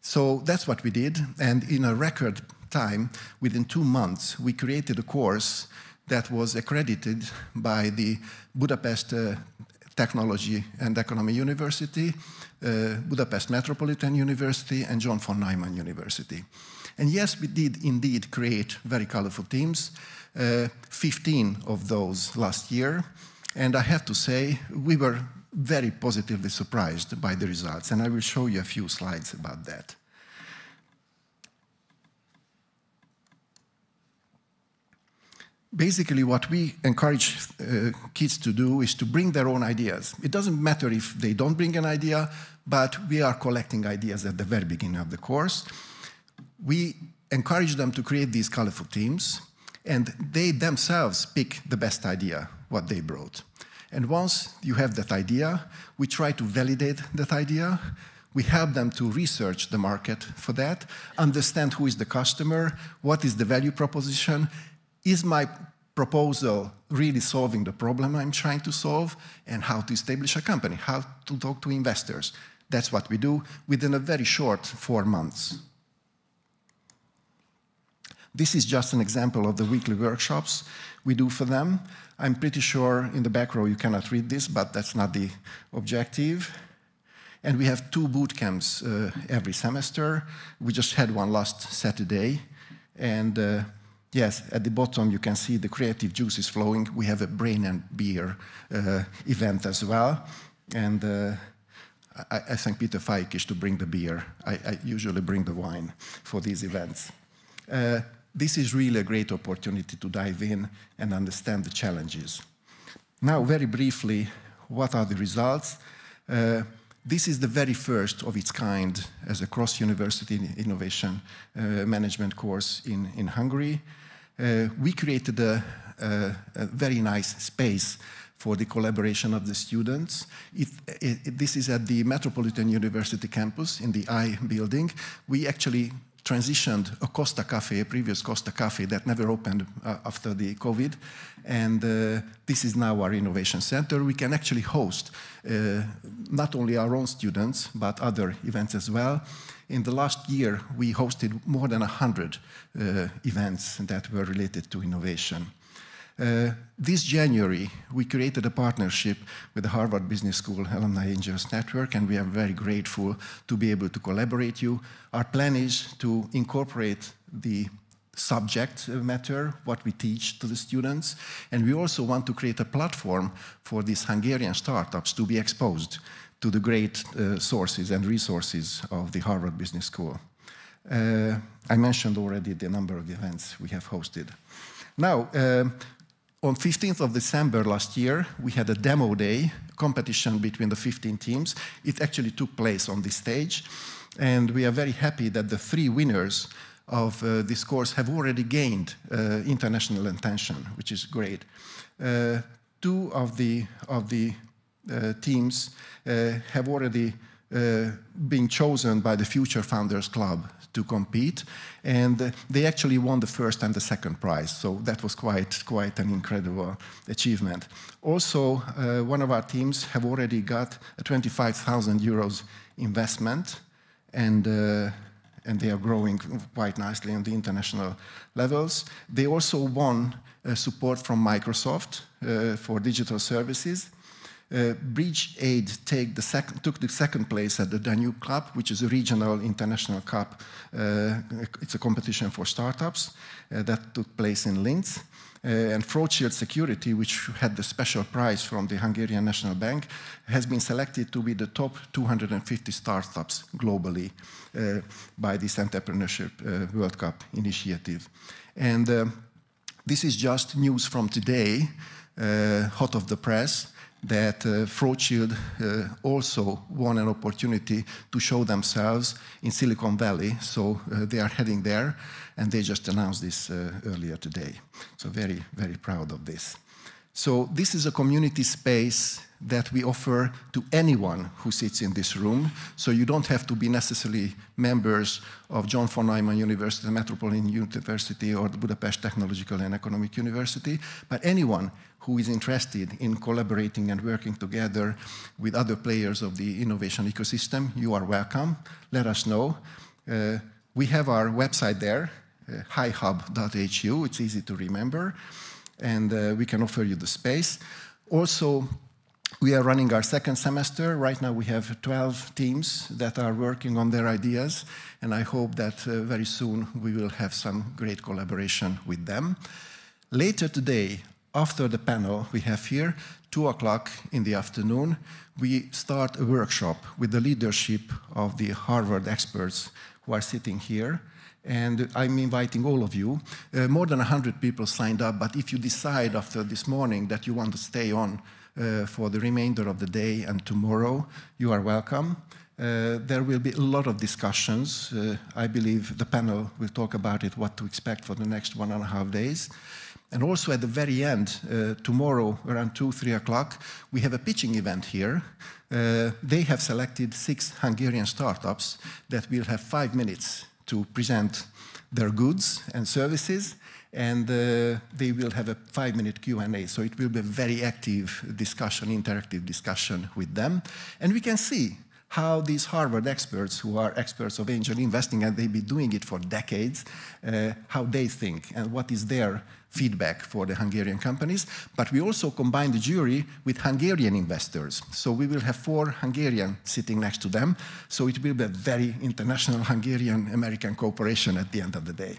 So that's what we did. And in a record time, within 2 months, we created a course that was accredited by the Budapest Technology and Economy University, Budapest Metropolitan University, and John von Neumann University. And yes, we did indeed create very colorful teams, 15 of those last year. And I have to say, we were very positively surprised by the results. And I will show you a few slides about that. Basically, what we encourage kids to do is to bring their own ideas. It doesn't matter if they don't bring an idea, but we are collecting ideas at the very beginning of the course. We encourage them to create these colorful teams, and they themselves pick the best idea, what they brought. And once you have that idea, we try to validate that idea. We help them to research the market for that, understand who is the customer, what is the value proposition, is my proposal really solving the problem I'm trying to solve, and how to establish a company, how to talk to investors. That's what we do within a very short 4 months. This is just an example of the weekly workshops we do for them. I'm pretty sure in the back row you cannot read this, but that's not the objective. And we have 2 boot camps every semester. We just had one last Saturday. And yes, at the bottom you can see the creative juices flowing. We have a brain and beer event as well. And I thank Peter Fajkish to bring the beer. I usually bring the wine for these events. This is really a great opportunity to dive in and understand the challenges. Now, very briefly, what are the results? This is the very first of its kind as a cross-university innovation management course in Hungary. We created a very nice space for the collaboration of the students. This is at the Metropolitan University campus in the I building. We actually transitioned a Costa Cafe, a previous Costa Cafe that never opened after the COVID. And this is now our innovation center. We can actually host not only our own students, but other events as well. In the last year, we hosted more than 100 events that were related to innovation. This January, we created a partnership with the Harvard Business School Alumni Angels Network, and we are very grateful to be able to collaborate you. Our plan is to incorporate the subject matter, what we teach to the students, and we also want to create a platform for these Hungarian startups to be exposed to the great sources and resources of the Harvard Business School. I mentioned already the number of events we have hosted. Now, on 15th of December last year, we had a demo day, competition between the 15 teams. It actually took place on this stage, and we are very happy that the 3 winners of this course have already gained international attention, which is great. 2 of the teams have already been chosen by the Future Founders Club to compete, and they actually won the first and the second prize, so that was quite an incredible achievement. Also, one of our teams have already got a 25,000 euros investment, and they are growing quite nicely on the international levels. They also won support from Microsoft for digital services. Bridge Aid took the second place at the Danube Cup, which is a regional international cup. It's a competition for startups that took place in Linz. And Fraud Shield Security, which had the special prize from the Hungarian National Bank, has been selected to be the top 250 startups globally by this Entrepreneurship World Cup initiative. And this is just news from today, hot off the press, that Fraud Shield also won an opportunity to show themselves in Silicon Valley. So they are heading there, and they just announced this earlier today. So very, very proud of this. So this is a community space that we offer to anyone who sits in this room. So you don't have to be necessarily members of John von Neumann University, Metropolitan University, or the Budapest Technological and Economic University, but anyone who is interested in collaborating and working together with other players of the innovation ecosystem, you are welcome. Let us know. We have our website there, hihub.hu. It's easy to remember, and we can offer you the space. Also, we are running our second semester. Right now we have 12 teams that are working on their ideas, and I hope that very soon we will have some great collaboration with them. Later today, after the panel we have here, 2 o'clock in the afternoon, we start a workshop with the leadership of the Harvard experts who are sitting here. And I'm inviting all of you. More than 100 people signed up, but if you decide after this morning that you want to stay on for the remainder of the day and tomorrow, you are welcome. There will be a lot of discussions. I believe the panel will talk about it, what to expect for the next 1.5 days. And also at the very end, tomorrow around 2, 3 o'clock, we have a pitching event here. They have selected 6 Hungarian startups that will have 5 minutes to present their goods and services, and they will have a 5-minute Q&A. So it will be a very active discussion, interactive discussion with them. And we can see how these Harvard experts, who are experts of angel investing, and they've been doing it for decades, how they think and what is their feedback for the Hungarian companies. But we also combine the jury with Hungarian investors. So we will have 4 Hungarians sitting next to them. So it will be a very international Hungarian-American cooperation at the end of the day.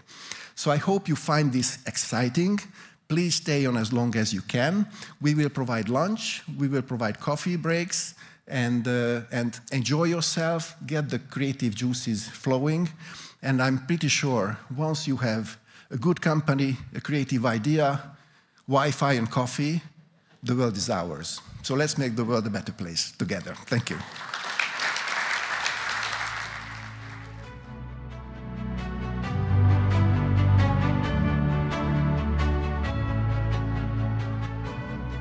So I hope you find this exciting. Please stay on as long as you can. We will provide lunch. We will provide coffee breaks. And enjoy yourself, get the creative juices flowing. And I'm pretty sure once you have a good company, a creative idea, Wi-Fi and coffee, the world is ours. So let's make the world a better place together. Thank you.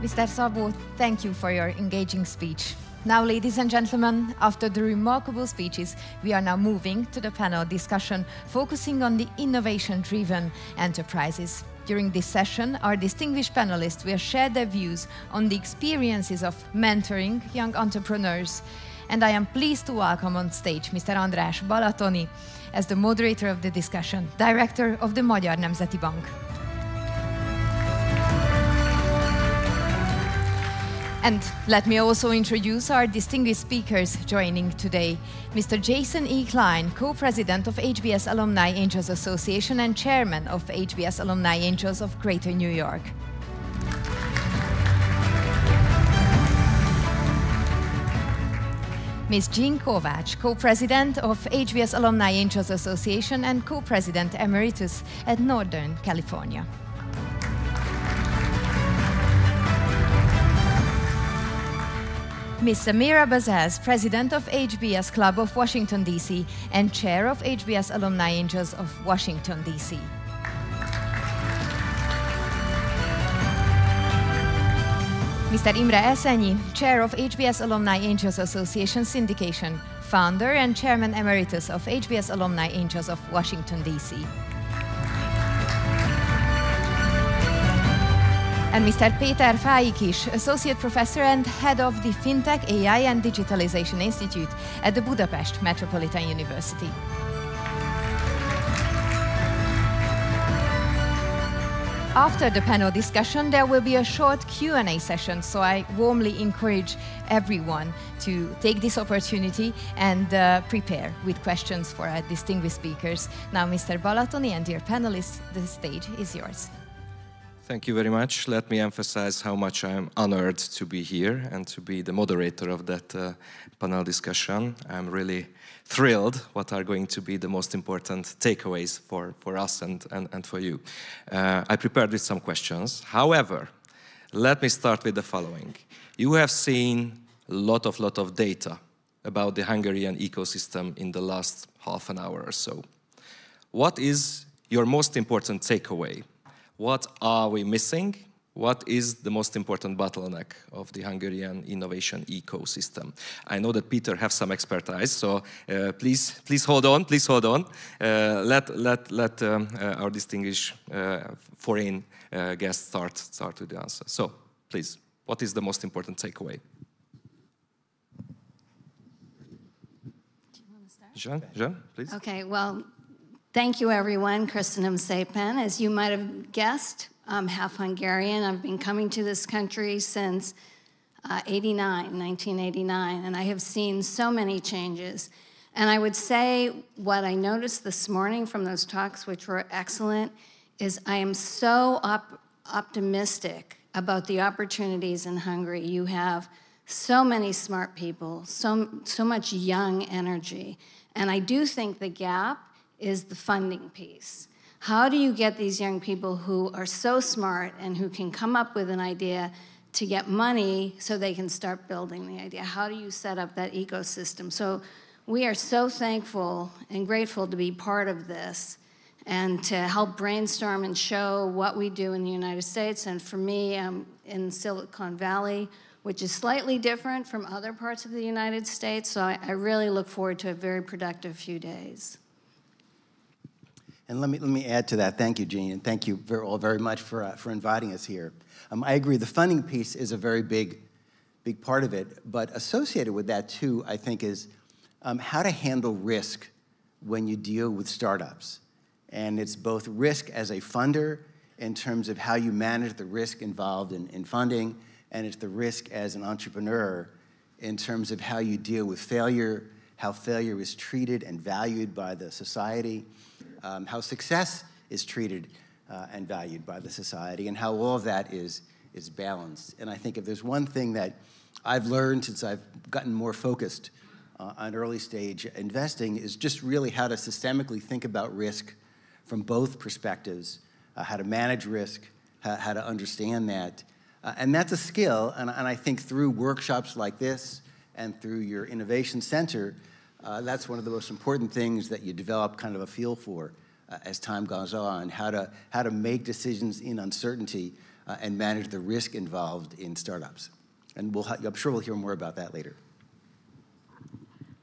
Mr. Szabó, thank you for your engaging speech. Now, ladies and gentlemen, after the remarkable speeches, we are now moving to the panel discussion focusing on the innovation-driven enterprises. During this session, our distinguished panelists will share their views on the experiences of mentoring young entrepreneurs. And I am pleased to welcome on stage Mr. András Balatoni as the moderator of the discussion, director of the Magyar Nemzeti Bank. And let me also introduce our distinguished speakers joining today. Mr. Jason E. Klein, co-president of HBS Alumni Angels Association and chairman of HBS Alumni Angels of Greater New York. Ms. Jean Kovács, co-president of HBS Alumni Angels Association and co-president emeritus at Northern California. Ms. Samira Bazaz, President of HBS Club of Washington, D.C. and Chair of HBS Alumni Angels of Washington, D.C. Mr. Imre Eszenyi, Chair of HBS Alumni Angels Association Syndication, Founder and Chairman Emeritus of HBS Alumni Angels of Washington, D.C. And Mr. Péter Fájikis, Associate Professor and Head of the FinTech, AI and Digitalization Institute at the Budapest Metropolitan University. After the panel discussion, there will be a short Q&A session, so I warmly encourage everyone to take this opportunity and prepare with questions for our distinguished speakers. Now, Mr. Balatoni and dear panelists, the stage is yours. Thank you very much. Let me emphasize how much I'm honored to be here and to be the moderator of that panel discussion. I'm really thrilled what are going to be the most important takeaways for us and for you. I prepared with some questions. However, let me start with the following. You have seen a lot of data about the Hungarian ecosystem in the last half an hour or so. What is your most important takeaway? What are we missing? What is the most important bottleneck of the Hungarian innovation ecosystem? I know that Peter has some expertise, so please hold on, let our distinguished foreign guest start with the answer. So, please, what is the most important takeaway? Do you want to start? Jean, please. Okay, well, thank you, everyone. Köszönöm szépen. As you might have guessed, I'm half Hungarian. I've been coming to this country since 1989, and I have seen so many changes. And I would say what I noticed this morning from those talks, which were excellent, is I am so optimistic about the opportunities in Hungary. You have so many smart people, so much young energy. And I do think the gap is the funding piece. How do you get these young people who are so smart and who can come up with an idea to get money so they can start building the idea? How do you set up that ecosystem? So we are so thankful and grateful to be part of this. and to help brainstorm and show what we do in the United States. And for me, I'm in Silicon Valley, which is slightly different from other parts of the United States. So I really look forward to a very productive few days. And let me add to that. Thank you, Jean, and thank you all very much for inviting us here. I agree, the funding piece is a very big part of it, but associated with that too, I think, is how to handle risk when you deal with startups. And it's both risk as a funder in terms of how you manage the risk involved in funding, and it's the risk as an entrepreneur in terms of how you deal with failure, how failure is treated and valued by the society, how success is treated and valued by the society, and how all of that is balanced. And I think if there's one thing that I've learned since I've gotten more focused on early stage investing is just really how to systemically think about risk from both perspectives, how to manage risk, how to understand that. And that's a skill, and I think through workshops like this and through your innovation center, that's one of the most important things that you develop kind of a feel for as time goes on, how to make decisions in uncertainty and manage the risk involved in startups. And I'm sure we'll hear more about that later.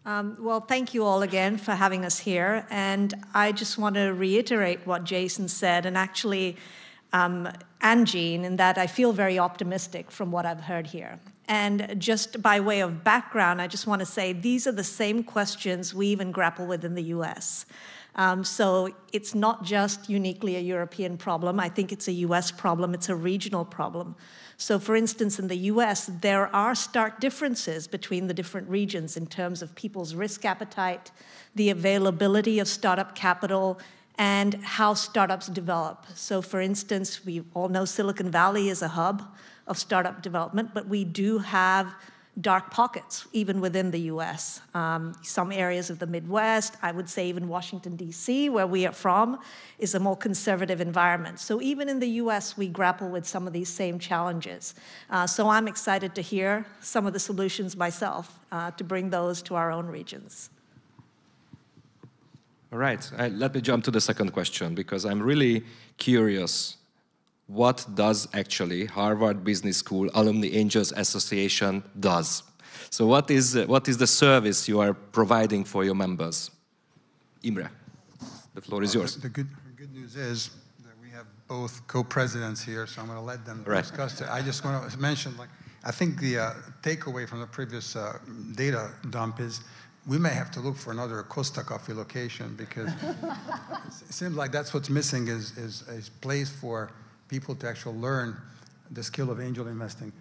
Well, thank you all again for having us here. And I just want to reiterate what Jason said, and actually, and Jean, in that I feel very optimistic from what I've heard here. And just by way of background, I just want to say these are the same questions we even grapple with in the US. So it's not just uniquely a European problem. I think it's a US problem. It's a regional problem. So for instance, in the US, there are stark differences between the different regions in terms of people's risk appetite, the availability of startup capital, and how startups develop. So for instance, we all know Silicon Valley is a hub of startup development, but we do have dark pockets, even within the US. Some areas of the Midwest, I would say even Washington, D.C., where we are from, is a more conservative environment. So even in the US, we grapple with some of these same challenges. So I'm excited to hear some of the solutions myself to bring those to our own regions. All right, let me jump to the second question, because I'm really curious. What does actually Harvard Business School Alumni Angels Association does? So what is the service you are providing for your members? Imre, the floor is yours. The good news is that we have both co-presidents here, so I'm going to let them discuss it. I just want to mention, I think the takeaway from the previous data dump is we may have to look for another Costa Coffee location, because it seems like that's what's missing is a place for people to actually learn the skill of angel investing.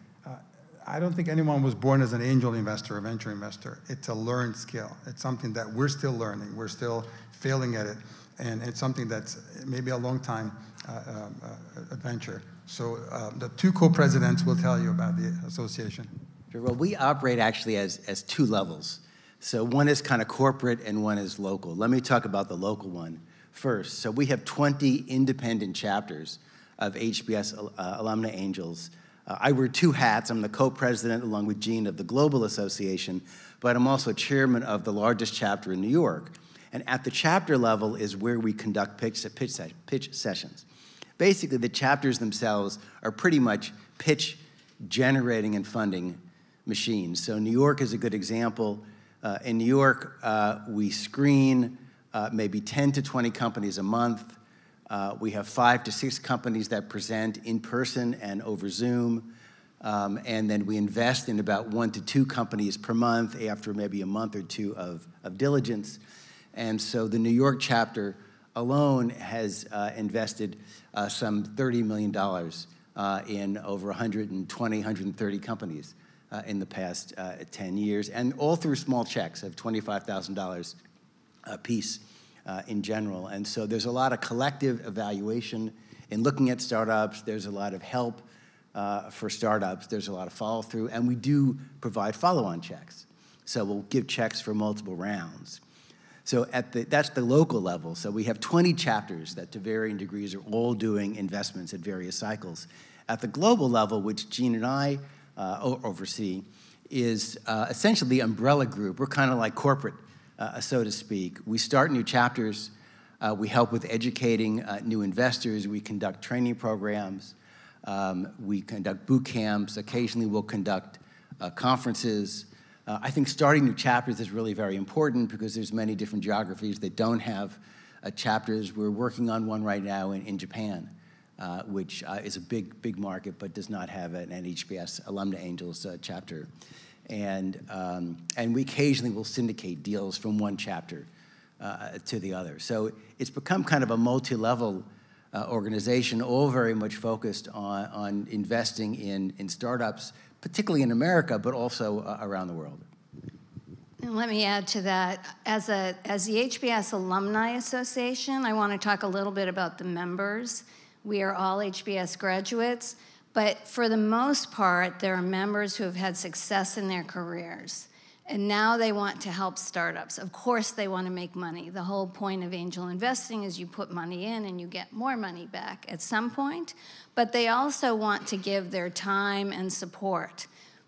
I don't think anyone was born as an angel investor or venture investor. It's a learned skill. It's something that we're still learning. We're still failing at it. And it's something that's maybe a long time adventure. So the two co-presidents will tell you about the association. Well, we operate actually as two levels. So one is kind of corporate and one is local. Let me talk about the local one first. So we have 20 independent chapters of HBS Alumni Angels. I wear two hats. I'm the co-president, along with Jean, of the Global Association, but I'm also chairman of the largest chapter in New York. And at the chapter level is where we conduct pitch sessions. Basically, the chapters themselves are pretty much pitch generating and funding machines. So New York is a good example. In New York, we screen maybe 10 to 20 companies a month. We have 5 to 6 companies that present in person and over Zoom. And then we invest in about 1 to 2 companies per month after maybe a month or two of diligence. And so the New York chapter alone has invested some $30 million in over 120, 130 companies in the past 10 years, and all through small checks of $25,000 a piece. In general. And so there's a lot of collective evaluation in looking at startups. There's a lot of help for startups. There's a lot of follow through, and we do provide follow-on checks. So we'll give checks for multiple rounds. So that's the local level. So we have 20 chapters that to varying degrees are all doing investments at various cycles. At the global level, which Jean and I oversee, is essentially the umbrella group. We're kind of like corporate, so to speak. We start new chapters We help with educating new investors. We conduct training programs. We conduct boot camps. Occasionally we'll conduct conferences. I think starting new chapters is really very important because there's many different geographies that don't have chapters. We're working on one right now in Japan, which is a big market but does not have an HBS Alumni Angels chapter. And we occasionally will syndicate deals from one chapter to the other. So it's become kind of a multi-level organization, all very much focused on investing in startups, particularly in America, but also around the world. And let me add to that. As the HBS Alumni Association, I want to talk a little bit about the members. We are all HBS graduates, but for the most part, there are members who have had success in their careers. And now they want to help startups. Of course, they want to make money. The whole point of angel investing is you put money in and you get more money back at some point. But they also want to give their time and support.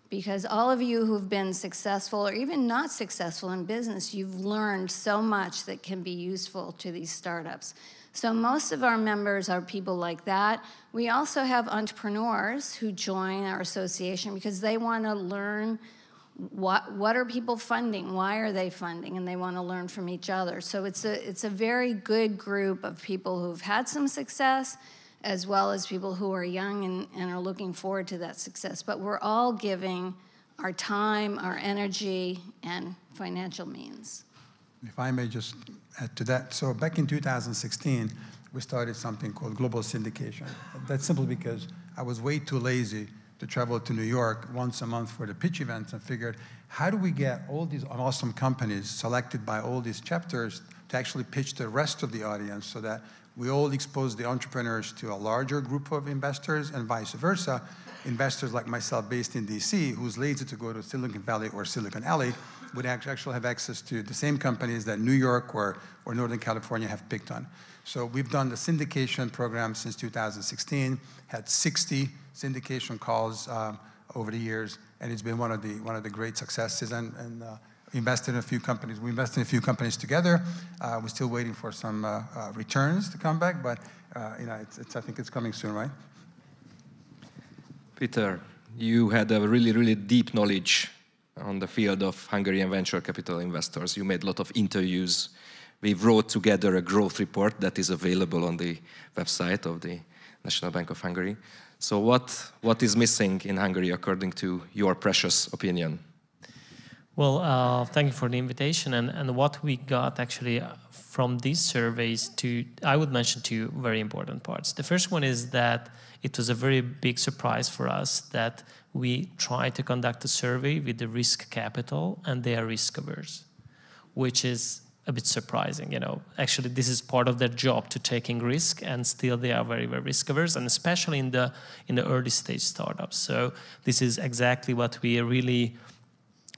Because all of you who've been successful or even not successful in business, you've learned so much that can be useful to these startups. So most of our members are people like that. We also have entrepreneurs who join our association because they want to learn what are people funding? Why are they funding? And they want to learn from each other. So it's a very good group of people who've had some success, as well as people who are young and are looking forward to that success. But we're all giving our time, our energy, and financial means. If I may just add to that. So back in 2016, we started something called global syndication. That's simply because I was way too lazy to travel to New York once a month for the pitch events and figured, how do we get all these awesome companies selected by all these chapters to actually pitch the rest of the audience so that we all expose the entrepreneurs to a larger group of investors and vice versa. Investors like myself based in DC, who's lazy to go to Silicon Valley or Silicon Alley, would actually have access to the same companies that New York or Northern California have picked on. So we've done the syndication program since 2016, had 60 syndication calls over the years, and it's been one of the great successes. And invested in a few companies. We invested in a few companies together. We're still waiting for some returns to come back, but I think it's coming soon, right? Peter, you had a really deep knowledge on the field of Hungarian venture capital investors. You made a lot of interviews. We wrote together a growth report that is available on the website of the National Bank of Hungary. So what is missing in Hungary according to your precious opinion? Well, thank you for the invitation. And what we got actually from these surveys, I would mention two very important parts. The first one is that it was a very big surprise for us that we tried to conduct a survey with the risk capital and they are risk averse, which is a bit surprising. Actually, this is part of their job to taking risk, and still they are very risk averse, and especially in the early stage startups. So this is exactly what we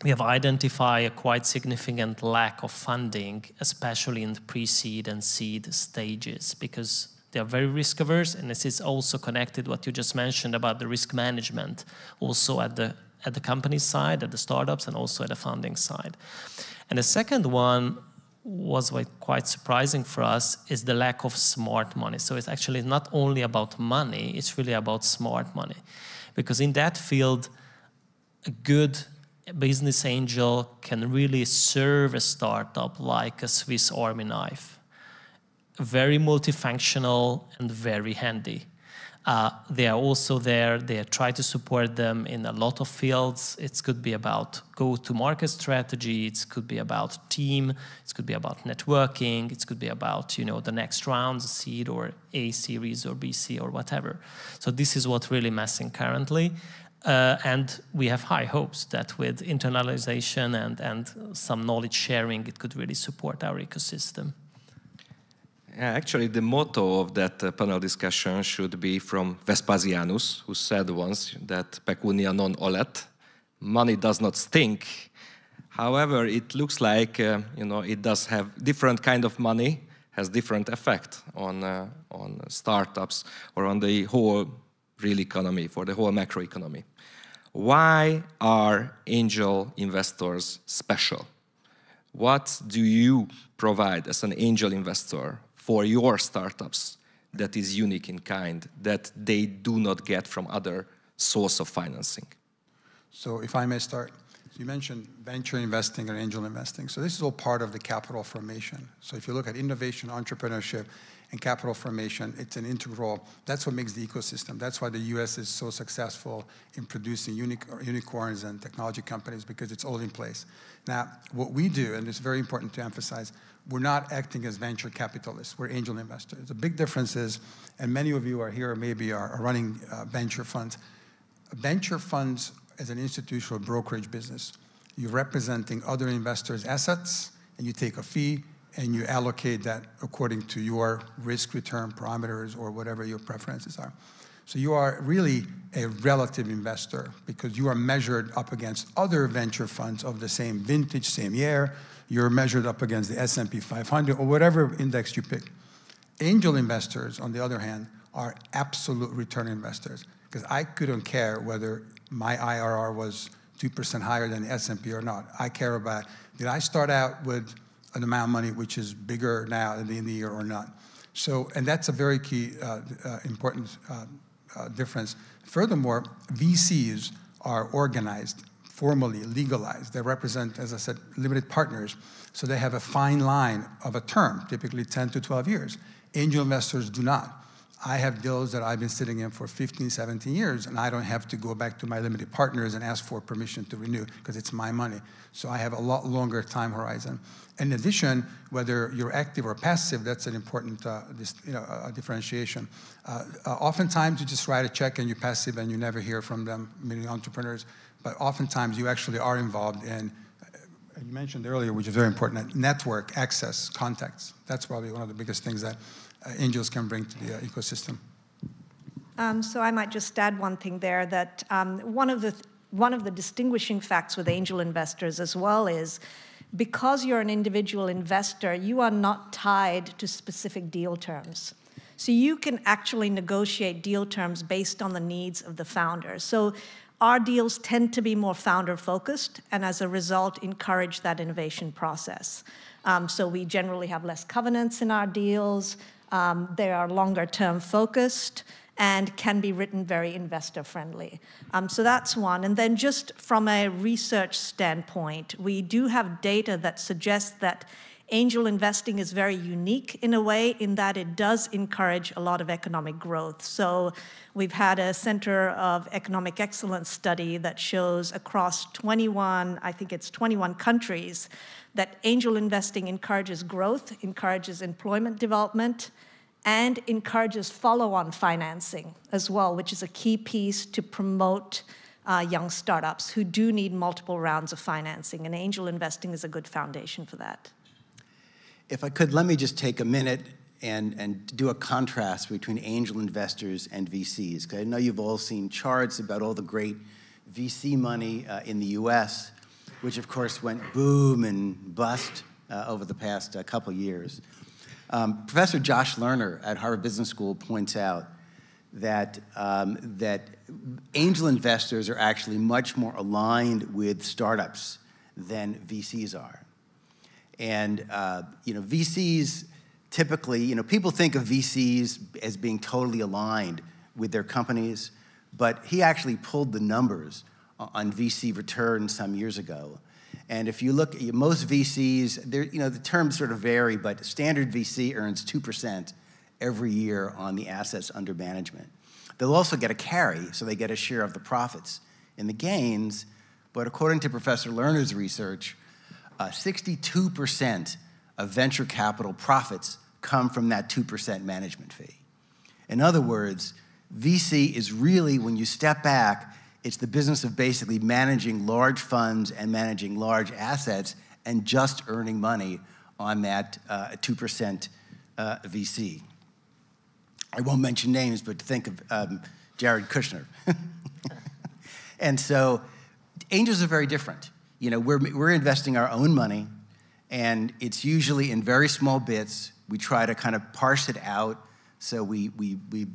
have identified a quite significant lack of funding, especially in the pre-seed and seed stages, because they are very risk averse, and this is also connected what you just mentioned about the risk management, also at the company side, at the startups, and also at the funding side. And the second one was quite surprising for us is the lack of smart money. So it's actually not only about money, it's really about smart money. Because in that field, a good business angel can really serve a startup like a Swiss Army knife. Very multifunctional and very handy. They are also there, they try to support them in a lot of fields. It could be about go-to-market strategy, it could be about team, it could be about networking, it could be about the next round, seed or A series or B C or whatever. So this is what's really missing currently. And we have high hopes that with internalization and some knowledge sharing, it could really support our ecosystem. Yeah, actually, the motto of that panel discussion should be from Vespasianus, who said once that pecunia non olet, money does not stink. However, it looks like it does have different kind of money, has different effect on startups or on the whole real economy, for the whole macroeconomy. Why are angel investors special? What do you provide as an angel investor for your startups that is unique in kind, that they do not get from other source of financing? So if I may start, you mentioned venture investing or angel investing. So this is all part of the capital formation. So if you look at innovation, entrepreneurship, and capital formation, it's an integral, that's what makes the ecosystem. That's why the US is so successful in producing unicorns and technology companies, because it's all in place. Now, what we do, and it's very important to emphasize, we're not acting as venture capitalists, we're angel investors. The big difference is, and many of you are here, maybe are running venture funds. Venture funds as an institutional brokerage business. You're representing other investors' assets, and you take a fee, and you allocate that according to your risk-return parameters or whatever your preferences are. So you are really a relative investor because you are measured up against other venture funds of the same vintage, same year. You're measured up against the S&P 500 or whatever index you pick. Angel investors, on the other hand, are absolute return investors because I couldn't care whether my IRR was 2% higher than the S&P or not. I care about, did I start out with an amount of money which is bigger now at the end of the year or not? So, and that's a very key, important difference. Furthermore, VCs are organized, formally legalized. They represent, as I said, limited partners. So they have a fine line of a term, typically 10 to 12 years. Angel investors do not. I have deals that I've been sitting in for 15, 17 years, and I don't have to go back to my limited partners and ask for permission to renew because it's my money. So I have a lot longer time horizon. In addition, whether you're active or passive, that's an important differentiation. Oftentimes, you just write a check and you're passive and you never hear from them, meaning entrepreneurs. But oftentimes, you actually are involved in, you mentioned earlier, which is very important, network, access, contacts. That's probably one of the biggest things that angels can bring to the ecosystem. So I might just add one thing there, that one of the distinguishing facts with angel investors as well is because you're an individual investor, you are not tied to specific deal terms. So you can actually negotiate deal terms based on the needs of the founder. So our deals tend to be more founder-focused, and as a result, encourage that innovation process. So we generally have less covenants in our deals. They are longer-term focused and can be written very investor-friendly. So that's one. And then just from a research standpoint, we do have data that suggests that angel investing is very unique in a way in that it does encourage a lot of economic growth. So we've had a Center of Economic Excellence study that shows across 21 countries, that angel investing encourages growth, encourages employment development, and encourages follow-on financing as well, which is a key piece to promote young startups who do need multiple rounds of financing, and angel investing is a good foundation for that. If I could, let me just take a minute and do a contrast between angel investors and VCs, because I know you've all seen charts about all the great VC money in the US, which of course went boom and bust over the past couple years. Professor Josh Lerner at Harvard Business School points out that, that angel investors are actually much more aligned with startups than VCs are. And VCs typically, people think of VCs as being totally aligned with their companies, but he actually pulled the numbers on VC returns some years ago. And if you look at most VCs, the terms sort of vary, but standard VC earns 2% every year on the assets under management. They'll also get a carry, so they get a share of the profits and the gains, but according to Professor Lerner's research, 62% of venture capital profits come from that 2% management fee. In other words, VC is really, when you step back, it's the business of basically managing large funds and managing large assets and just earning money on that 2% VC. I won't mention names, but think of Jared Kushner. And so angels are very different. We're investing our own money, and it's usually in very small bits. We try to kind of parse it out, so we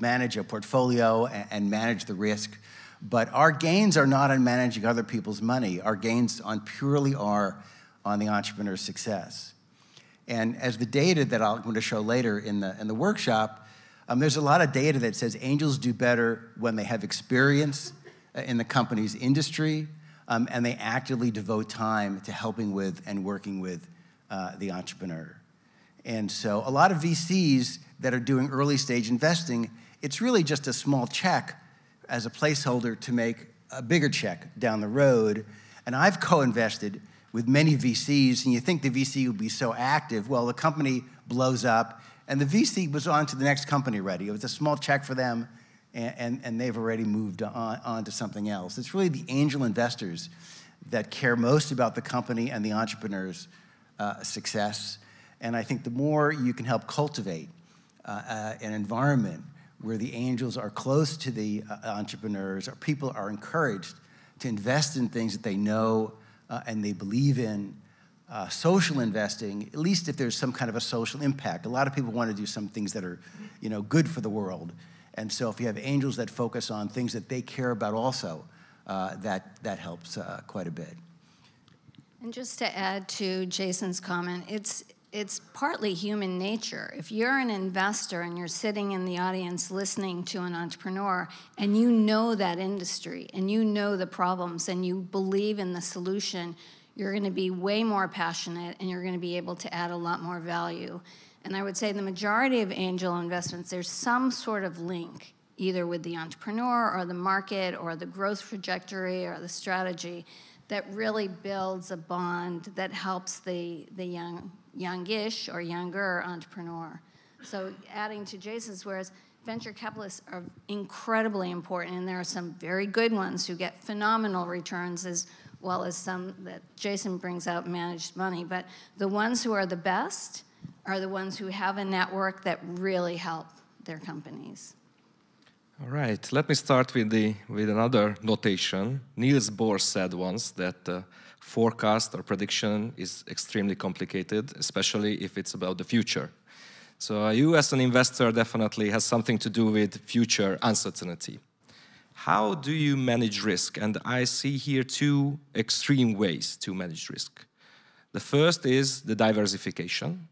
manage a portfolio and manage the risk. But our gains are not on managing other people's money. Our gains purely are on the entrepreneur's success. And as the data that I'm going to show later in the workshop, there's a lot of data that says angels do better when they have experience in the company's industry, and they actively devote time to helping with and working with the entrepreneur. And so a lot of VCs that are doing early stage investing, it's really just a small check as a placeholder to make a bigger check down the road. And I've co-invested with many VCs, and you think the VC would be so active. Well, the company blows up, and the VC was on to the next company already. It was a small check for them, and they've already moved on to something else. It's really the angel investors that care most about the company and the entrepreneur's success. And I think the more you can help cultivate an environment where the angels are close to the entrepreneurs, or people are encouraged to invest in things that they know and they believe in. Social investing, at least if there's some kind of a social impact. A lot of people want to do some things that are, good for the world. And so if you have angels that focus on things that they care about also, that helps quite a bit. And just to add to Jason's comment, it's partly human nature. If you're an investor and you're sitting in the audience listening to an entrepreneur and you know that industry and you know the problems and you believe in the solution, you're going to be way more passionate and you're going to be able to add a lot more value. And I would say the majority of angel investments, there's some sort of link, either with the entrepreneur or the market or the growth trajectory or the strategy, that really builds a bond that helps the youngish or younger entrepreneur. So adding to Jason's, whereas venture capitalists are incredibly important, and there are some very good ones who get phenomenal returns, as well as some that Jason brings out managed money. But the ones who are the best are the ones who have a network that really help their companies. All right, let me start with another notation. Niels Bohr said once that forecast or prediction is extremely complicated, especially if it's about the future. So you as an investor definitely has something to do with future uncertainty. How do you manage risk? And I see here two extreme ways to manage risk. The first is the diversification.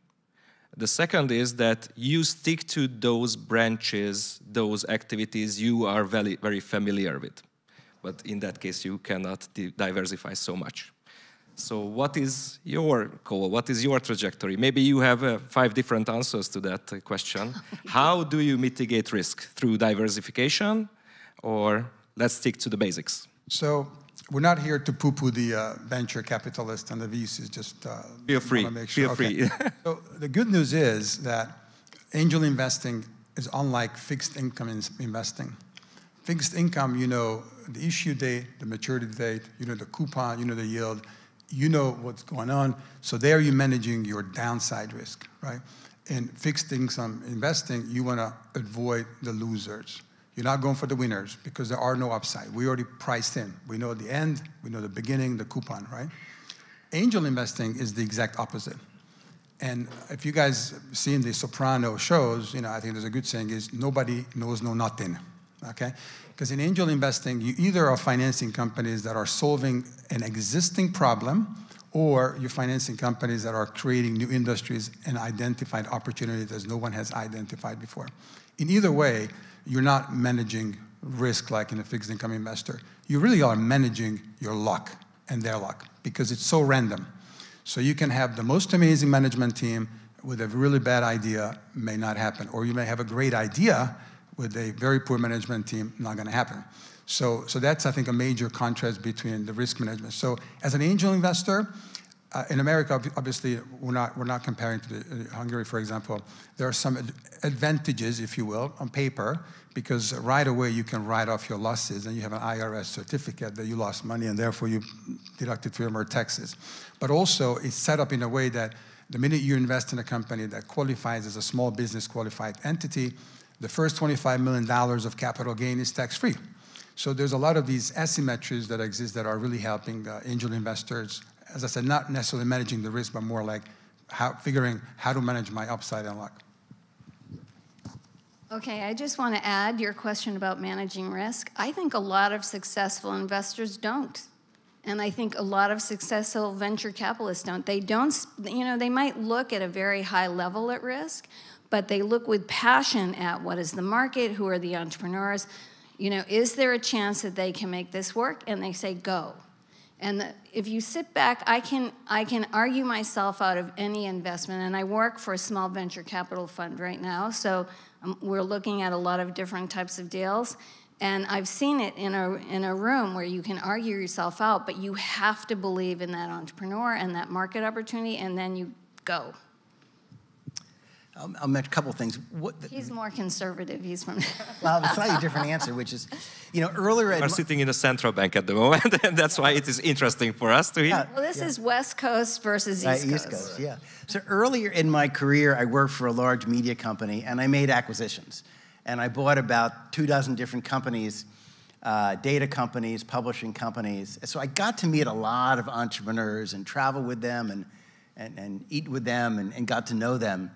The second is that you stick to those branches, those activities you are very, very familiar with. But in that case, you cannot diversify so much. So what is your goal? What is your trajectory? Maybe you have 5 different answers to that question. How do you mitigate risk? Through diversification, or let's stick to the basics? So we're not here to poo-poo the venture capitalists and the VCs, just feel free. Feel free. So the good news is that angel investing is unlike fixed income investing. Fixed income, you know the issue date, the maturity date, you know the coupon, you know the yield, you know what's going on. So there you're managing your downside risk, right? In fixed income investing, you want to avoid the losers. You're not going for the winners because there are no upside. We already priced in. We know the end, we know the beginning, the coupon, right? Angel investing is the exact opposite. And if you guys seen the Soprano shows, I think there's a good saying is nobody knows no nothing, okay? Because in angel investing, you either are financing companies that are solving an existing problem, or you're financing companies that are creating new industries and identified opportunities that no one has identified before. In either way, you're not managing risk like in a fixed income investor. You really are managing your luck and their luck because it's so random. So you can have the most amazing management team with a really bad idea, may not happen. Or you may have a great idea with a very poor management team, not going to happen. So that's, I think, a major contrast between the risk management. So as an angel investor, in America, obviously, we're not comparing to Hungary, for example. There are some advantages, if you will, on paper, because right away you can write off your losses and you have an IRS certificate that you lost money and therefore you deducted from your taxes. But also, it's set up in a way that the minute you invest in a company that qualifies as a small business qualified entity, the first $25 million of capital gain is tax-free. So there's a lot of these asymmetries that exist that are really helping angel investors. As I said, not necessarily managing the risk, but more like figuring how to manage my upside and luck. Okay, I just want to add your question about managing risk. I think a lot of successful investors don't. And I think a lot of successful venture capitalists don't. They don't, you know, they might look at a very high level at risk, but they look with passion at what is the market, who are the entrepreneurs, you know, is there a chance that they can make this work? And they say, go. And if you sit back, I can argue myself out of any investment, and I work for a small venture capital fund right now, so we're looking at a lot of different types of deals, and I've seen it in a room where you can argue yourself out, but you have to believe in that entrepreneur and that market opportunity, and then you go. I'll mention a couple of things. He's more conservative. He's from... Well, I have a slightly different answer, which is, you know, earlier... We're sitting in a central bank at the moment, and that's why it is interesting for us to hear. Yeah. Well, this is West Coast versus East Coast. East Coast, yeah. So earlier in my career, I worked for a large media company, and I made acquisitions. And I bought about 24 different companies, data companies, publishing companies. So I got to meet a lot of entrepreneurs and travel with them and eat with them and got to know them.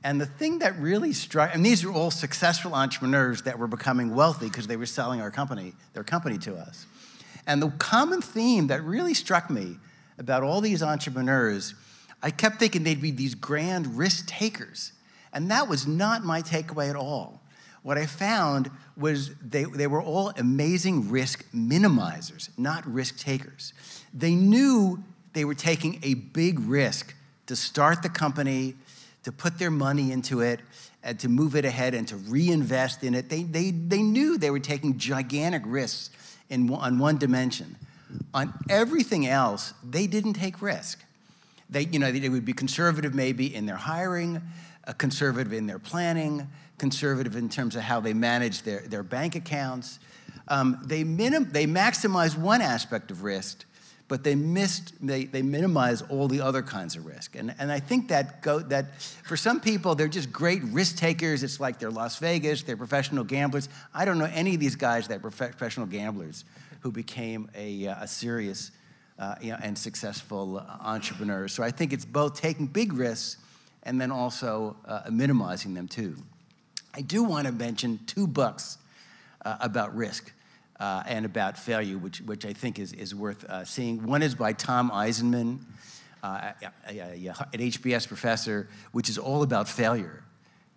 And the thing that really struck, and these are all successful entrepreneurs that were becoming wealthy because they were selling their company to us. And the common theme that really struck me about all these entrepreneurs, I kept thinking they'd be these grand risk takers. And that was not my takeaway at all. What I found was they were all amazing risk minimizers, not risk takers. They knew they were taking a big risk to start the company, to put their money into it, and to move it ahead and to reinvest in it. They knew they were taking gigantic risks on one dimension. On everything else, they didn't take risk. They would be conservative maybe in their hiring, conservative in their planning, conservative in terms of how they manage their bank accounts. They maximize one aspect of risk, but they minimize all the other kinds of risk. And I think that for some people, they're just great risk takers. It's like they're Las Vegas, they're professional gamblers. I don't know any of these guys that were professional gamblers who became a serious and successful entrepreneur. So I think it's both taking big risks and then also minimizing them too. I do want to mention 2 books about risk. And about failure, which I think is worth seeing. One is by Tom Eisenman, an HBS professor, which is all about failure.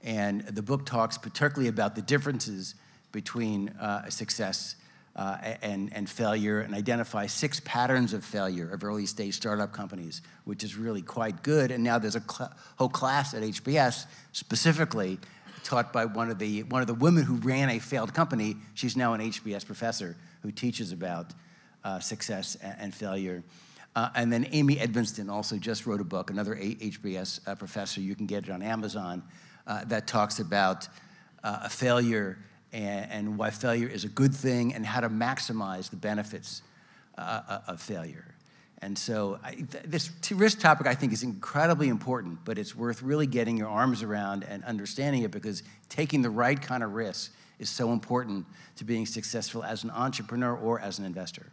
And the book talks particularly about the differences between success and failure, and identifies 6 patterns of failure of early-stage startup companies, which is really quite good. And now there's a whole class at HBS specifically taught by one of the women who ran a failed company. She's now an HBS professor who teaches about success and failure. And then Amy Edmonston also just wrote a book, another HBS professor. You can get it on Amazon, that talks about a failure and why failure is a good thing and how to maximize the benefits of failure. And so this risk topic, I think, is incredibly important, but it's worth really getting your arms around and understanding it, because taking the right kind of risk is so important to being successful as an entrepreneur or as an investor.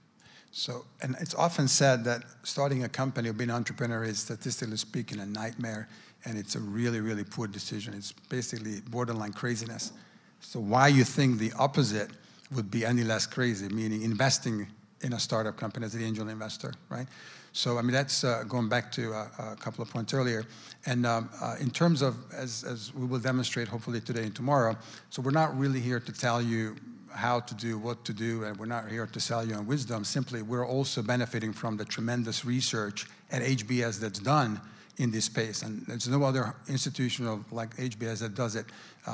So, and it's often said that starting a company or being an entrepreneur is, statistically speaking, a nightmare, and it's a really, really poor decision. It's basically borderline craziness. So why you think the opposite would be any less crazy, meaning investing in a startup company as an angel investor, right? So, I mean, that's going back to a couple of points earlier. And in terms of, as we will demonstrate hopefully today and tomorrow, so we're not really here to tell you how to do, what to do, and we're not here to sell you on wisdom. Simply, we're also benefiting from the tremendous research at HBS that's done in this space. And there's no other institution like HBS that does it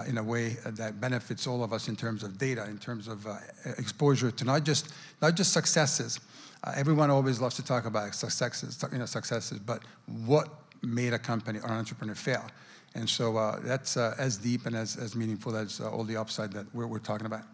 in a way that benefits all of us in terms of data, in terms of exposure to not just successes. Everyone always loves to talk about successes, but what made a company or an entrepreneur fail? And so that's as deep and as meaningful as all the upside that we're talking about.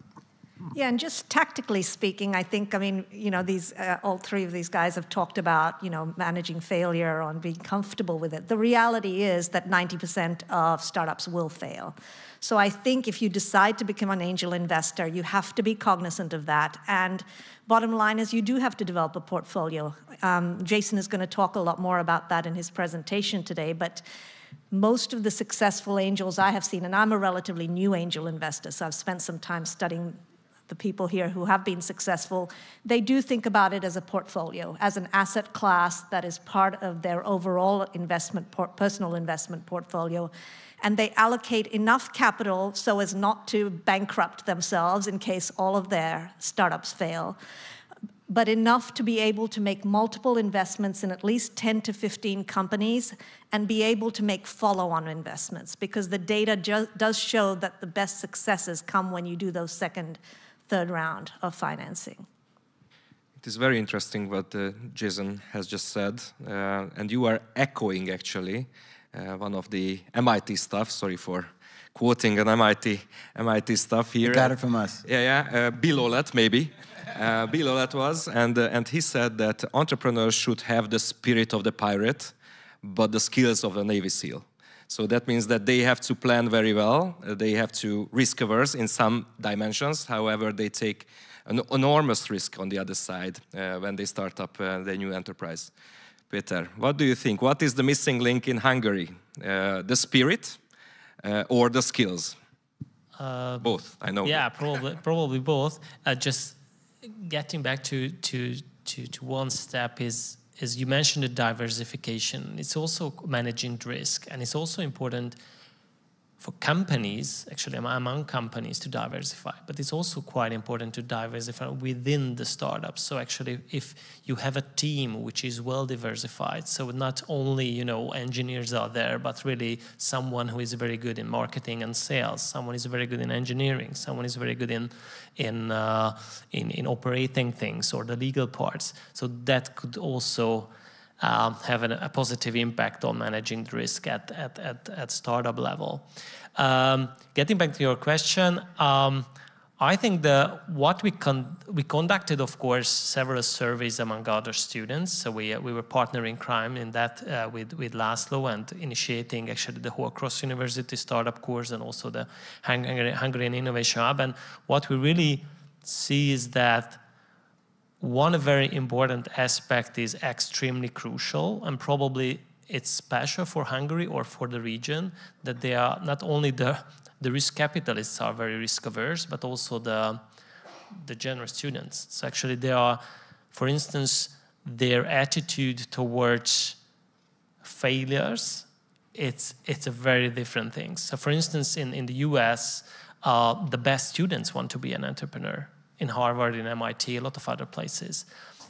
Yeah, and just tactically speaking, I think, I mean, you know, these all 3 of these guys have talked about, you know, managing failure and being comfortable with it. The reality is that 90% of startups will fail. So I think if you decide to become an angel investor, you have to be cognizant of that. And bottom line is you do have to develop a portfolio. Jason is going to talk a lot more about that in his presentation today, but most of the successful angels I have seen, and I'm a relatively new angel investor, so I've spent some time studying the people here who have been successful, they do think about it as a portfolio, as an asset class that is part of their overall investment, personal investment portfolio. And they allocate enough capital so as not to bankrupt themselves in case all of their startups fail, but enough to be able to make multiple investments in at least 10 to 15 companies and be able to make follow-on investments, because the data does show that the best successes come when you do those second, third round of financing. It is very interesting what Jason has just said, and you are echoing actually one of the MIT stuff. Sorry for quoting an MIT stuff here. You got it from us. Yeah. Bill Olet, maybe. Bill Olet was, and he said that entrepreneurs should have the spirit of the pirate, but the skills of a Navy SEAL. So that means that they have to plan very well. They have to risk averse in some dimensions. However, they take an enormous risk on the other side when they start up their new enterprise. Peter, what do you think? What is the missing link in Hungary? The spirit or the skills? Both, I know. Yeah, probably both. Just getting back to one step is you mentioned the diversification. It's also managing risk, and it's also important for companies, actually among companies, to diversify. But it's also quite important to diversify within the startups. So actually, if you have a team which is well diversified, so not only engineers are there, but really someone who is very good in marketing and sales, someone is very good in engineering, someone is very good in operating things or the legal parts. So that could also have a positive impact on managing the risk at startup level. Getting back to your question, I think what we conducted, of course, several surveys among other students. So we were partnering crime in that with Laszlo and initiating actually the whole cross-university startup course and also the Hungarian Innovation Hub. And what we really see is that one very important aspect is extremely crucial, and probably it's special for Hungary or for the region, that they are not only the risk capitalists are very risk averse, but also the general students. So actually they are, for instance, their attitude towards failures, it's a very different thing. So for instance, in the US, the best students want to be an entrepreneur. In Harvard, in MIT, a lot of other places.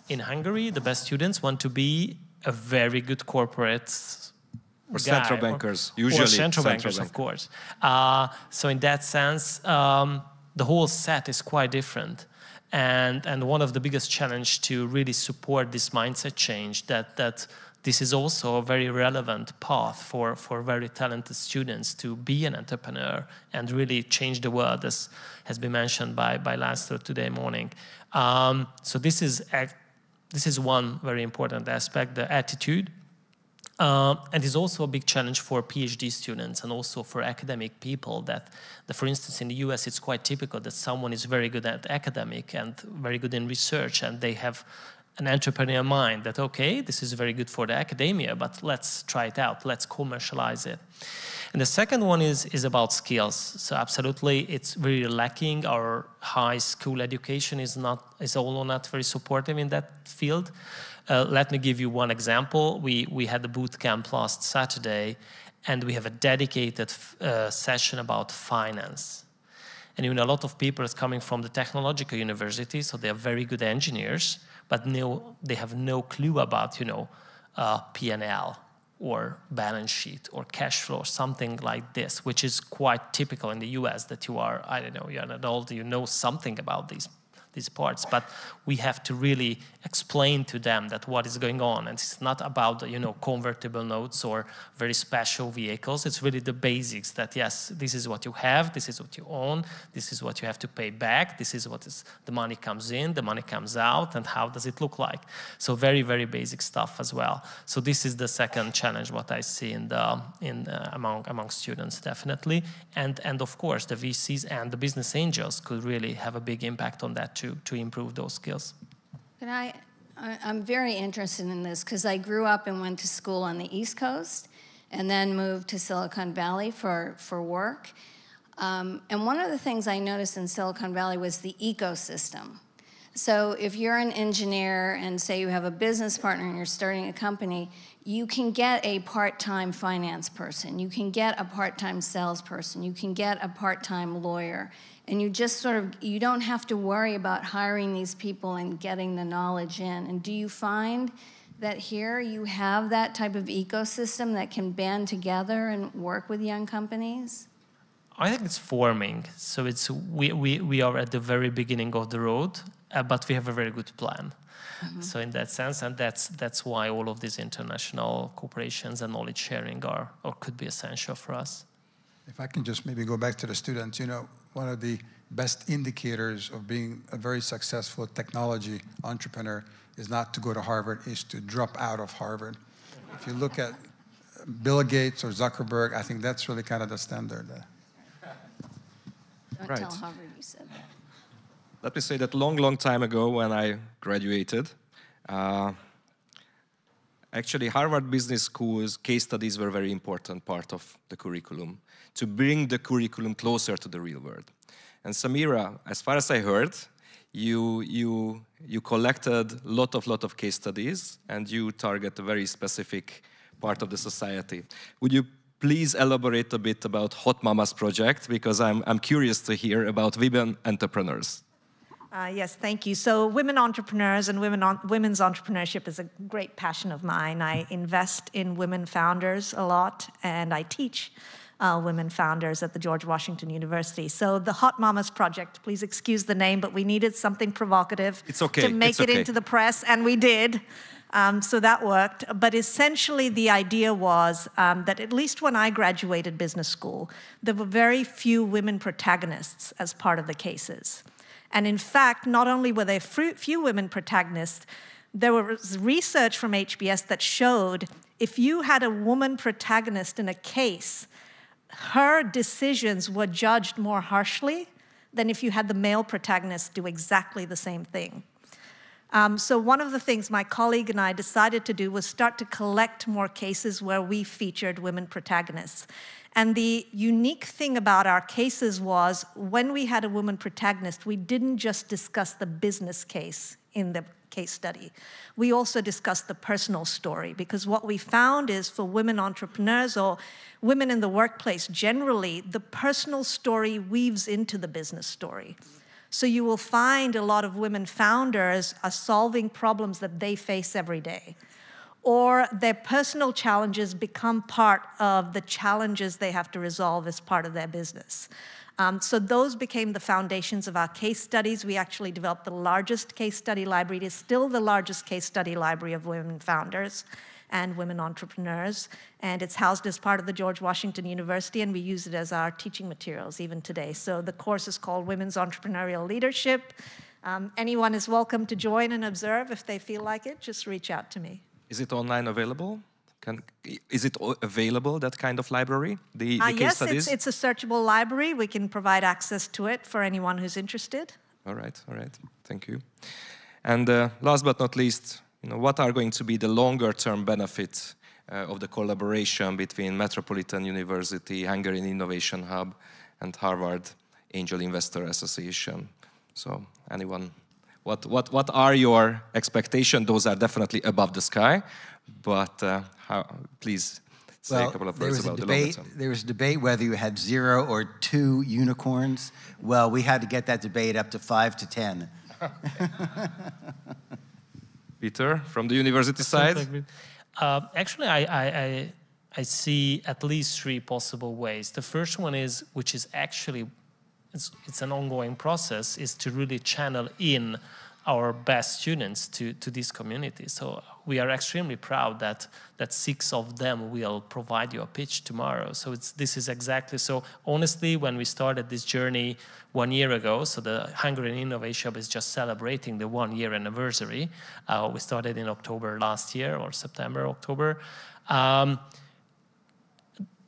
In Hungary, the best students want to be a very good corporate or central bankers, usually or central bankers, of course. So in that sense, the whole set is quite different. And one of the biggest challenge to really support this mindset change, that this is also a very relevant path for very talented students to be an entrepreneur and really change the world, as has been mentioned by Laszlo today morning. So this is one very important aspect, the attitude. And it's also a big challenge for PhD students and also for academic people that for instance, in the US, it's quite typical that someone is very good at academic and very good in research, and they have an entrepreneurial mind that, okay, this is very good for the academia, but let's try it out, let's commercialize it. And the second one is about skills. So absolutely, it's really lacking. Our high school education is also not very supportive in that field. Let me give you one example. We had a boot camp last Saturday, and we have a dedicated session about finance. And a lot of people are coming from the technological university, so they are very good engineers, but they have no clue about, P&L or balance sheet or cash flow or something like this, which is quite typical in the US, that you are, you're an adult, you know something about these parts, but we have to really explain to them that what is going on, and it's not about convertible notes or very special vehicles. It's really the basics that yes, this is what you have, this is what you own, this is what you have to pay back, this is what the money comes in, the money comes out, and how does it look like. So very, very basic stuff as well. So this is the second challenge what I see among students, definitely, and of course the VCs and the business angels could really have a big impact on that to improve those skills. I'm very interested in this because I grew up and went to school on the East Coast and then moved to Silicon Valley for work. And one of the things I noticed in Silicon Valley was the ecosystem. So if you're an engineer and say you have a business partner and you're starting a company, you can get a part-time finance person, you can get a part-time salesperson, you can get a part-time lawyer, and you just sort of, you don't have to worry about hiring these people and getting the knowledge in. And do you find that here you have that type of ecosystem that can band together and work with young companies? I think it's forming. So we are at the very beginning of the road, but we have a very good plan. Mm-hmm. So in that sense, and that's why all of these international cooperations and knowledge sharing are or could be essential for us. If I can just maybe go back to the students, you know, one of the best indicators of being a very successful technology entrepreneur is not to go to Harvard, is to drop out of Harvard. If you look at Bill Gates or Zuckerberg, I think that's really kind of the standard. Don't tell Harvard you said that. Let me say that long time ago when I graduated, actually Harvard Business School's case studies were a very important part of the curriculum, to bring the curriculum closer to the real world. And Samira, as far as I heard, you collected a lot of case studies and you target a very specific part of the society. Would you please elaborate a bit about Hot Mamas project, because I'm curious to hear about women entrepreneurs. Yes, thank you. So women entrepreneurs and women's entrepreneurship is a great passion of mine. I invest in women founders a lot, and I teach women founders at the George Washington University. So the Hot Mamas project, please excuse the name, but we needed something provocative to make it into the press, and we did. So that worked. But essentially, the idea was that at least when I graduated business school, there were very few women protagonists as part of the cases. And in fact, not only were there few women protagonists, there was research from HBS that showed if you had a woman protagonist in a case, her decisions were judged more harshly than if you had the male protagonist do exactly the same thing. So one of the things my colleague and I decided to do was start to collect more cases where we featured women protagonists. And the unique thing about our cases was when we had a woman protagonist, we didn't just discuss the business case in the case study. We also discussed the personal story, because what we found is for women entrepreneurs or women in the workplace generally, the personal story weaves into the business story. So you will find a lot of women founders are solving problems that they face every day, or their personal challenges become part of the challenges they have to resolve as part of their business. So those became the foundations of our case studies. We actually developed the largest case study library. It is still the largest case study library of women founders and women entrepreneurs. And it's housed as part of the George Washington University, and we use it as our teaching materials even today. So the course is called Women's Entrepreneurial Leadership. Anyone is welcome to join and observe. If they feel like it, just reach out to me. Is it online available? Is it available, that kind of library, the case studies? Yes, it's a searchable library. We can provide access to it for anyone who's interested. All right, thank you. And last but not least, what are going to be the longer-term benefits of the collaboration between Metropolitan University, Hungarian Innovation Hub, and Harvard Angel Investor Association? So, anyone? What are your expectations? Those are definitely above the sky, but please say a couple of words about the longer term. There was a debate whether you had 0 or 2 unicorns. Well, we had to get that debate up to 5 to 10. Peter, from the university side? Actually, I see at least 3 possible ways. The first one is, which is actually it's an ongoing process, is to really channel in our best students to this community. So we are extremely proud that 6 of them will provide you a pitch tomorrow. So this is exactly, so honestly, when we started this journey 1 year ago, so the Hungarian Innovation Hub is just celebrating the 1-year anniversary. We started in October last year, or September, October.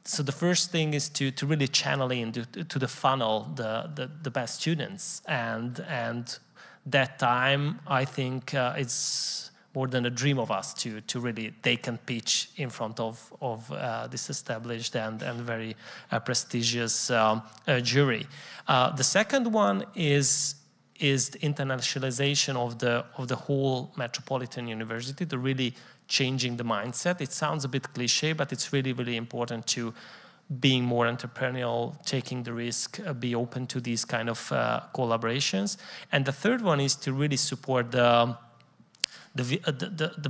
So the first thing is to really channel in to the funnel the best students, and that time I think it's a dream of us to really take and pitch in front of this established and very prestigious jury. The second one is the internationalization of the whole metropolitan university, to really changing the mindset. It sounds a bit cliche, but it's really, really important to being more entrepreneurial, taking the risk, be open to these kind of collaborations. And the third one is to really support the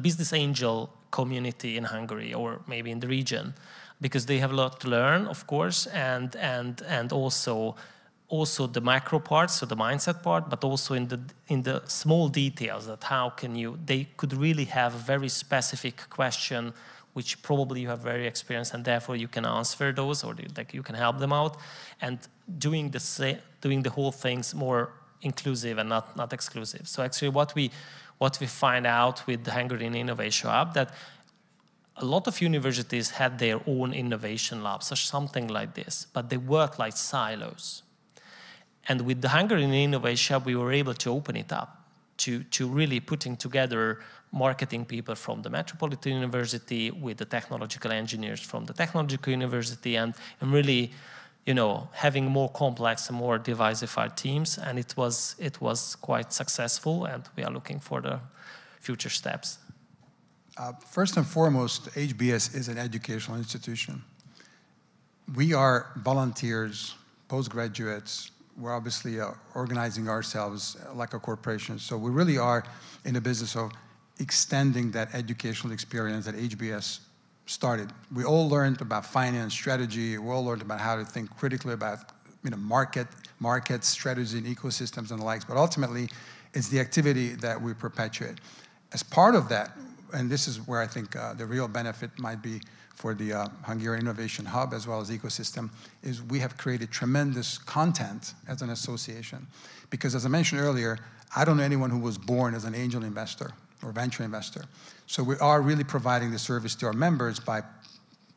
business angel community in Hungary, or maybe in the region, because they have a lot to learn, of course, and also the macro part, so the mindset part, but also in the small details, that how can they could really have a very specific question, which probably you have very experienced, and therefore you can answer those, or like you can help them out, and doing the whole things more inclusive and not exclusive. So actually what we find out with the Hungarian Innovation Hub, that a lot of universities had their own innovation labs or something like this, but they work like silos. And with the Hungarian Innovation Hub, we were able to open it up to really putting together marketing people from the Metropolitan University with the technological engineers from the Technological University, and really, having more complex and more diversified teams. And it was quite successful, and we are looking for the future steps. First and foremost, HBS is an educational institution. We are volunteers, postgraduates. We're obviously organizing ourselves like a corporation. So we really are in the business of extending that educational experience that HBS started. We all learned about finance, strategy. We all learned about how to think critically about market strategy and ecosystems and the likes. But ultimately, it's the activity that we perpetuate. As part of that, and this is where I think the real benefit might be for the Hungarian Innovation Hub as well as ecosystem, is we have created tremendous content as an association. Because as I mentioned earlier, I don't know anyone who was born as an angel investor or venture investor. So we are really providing the service to our members by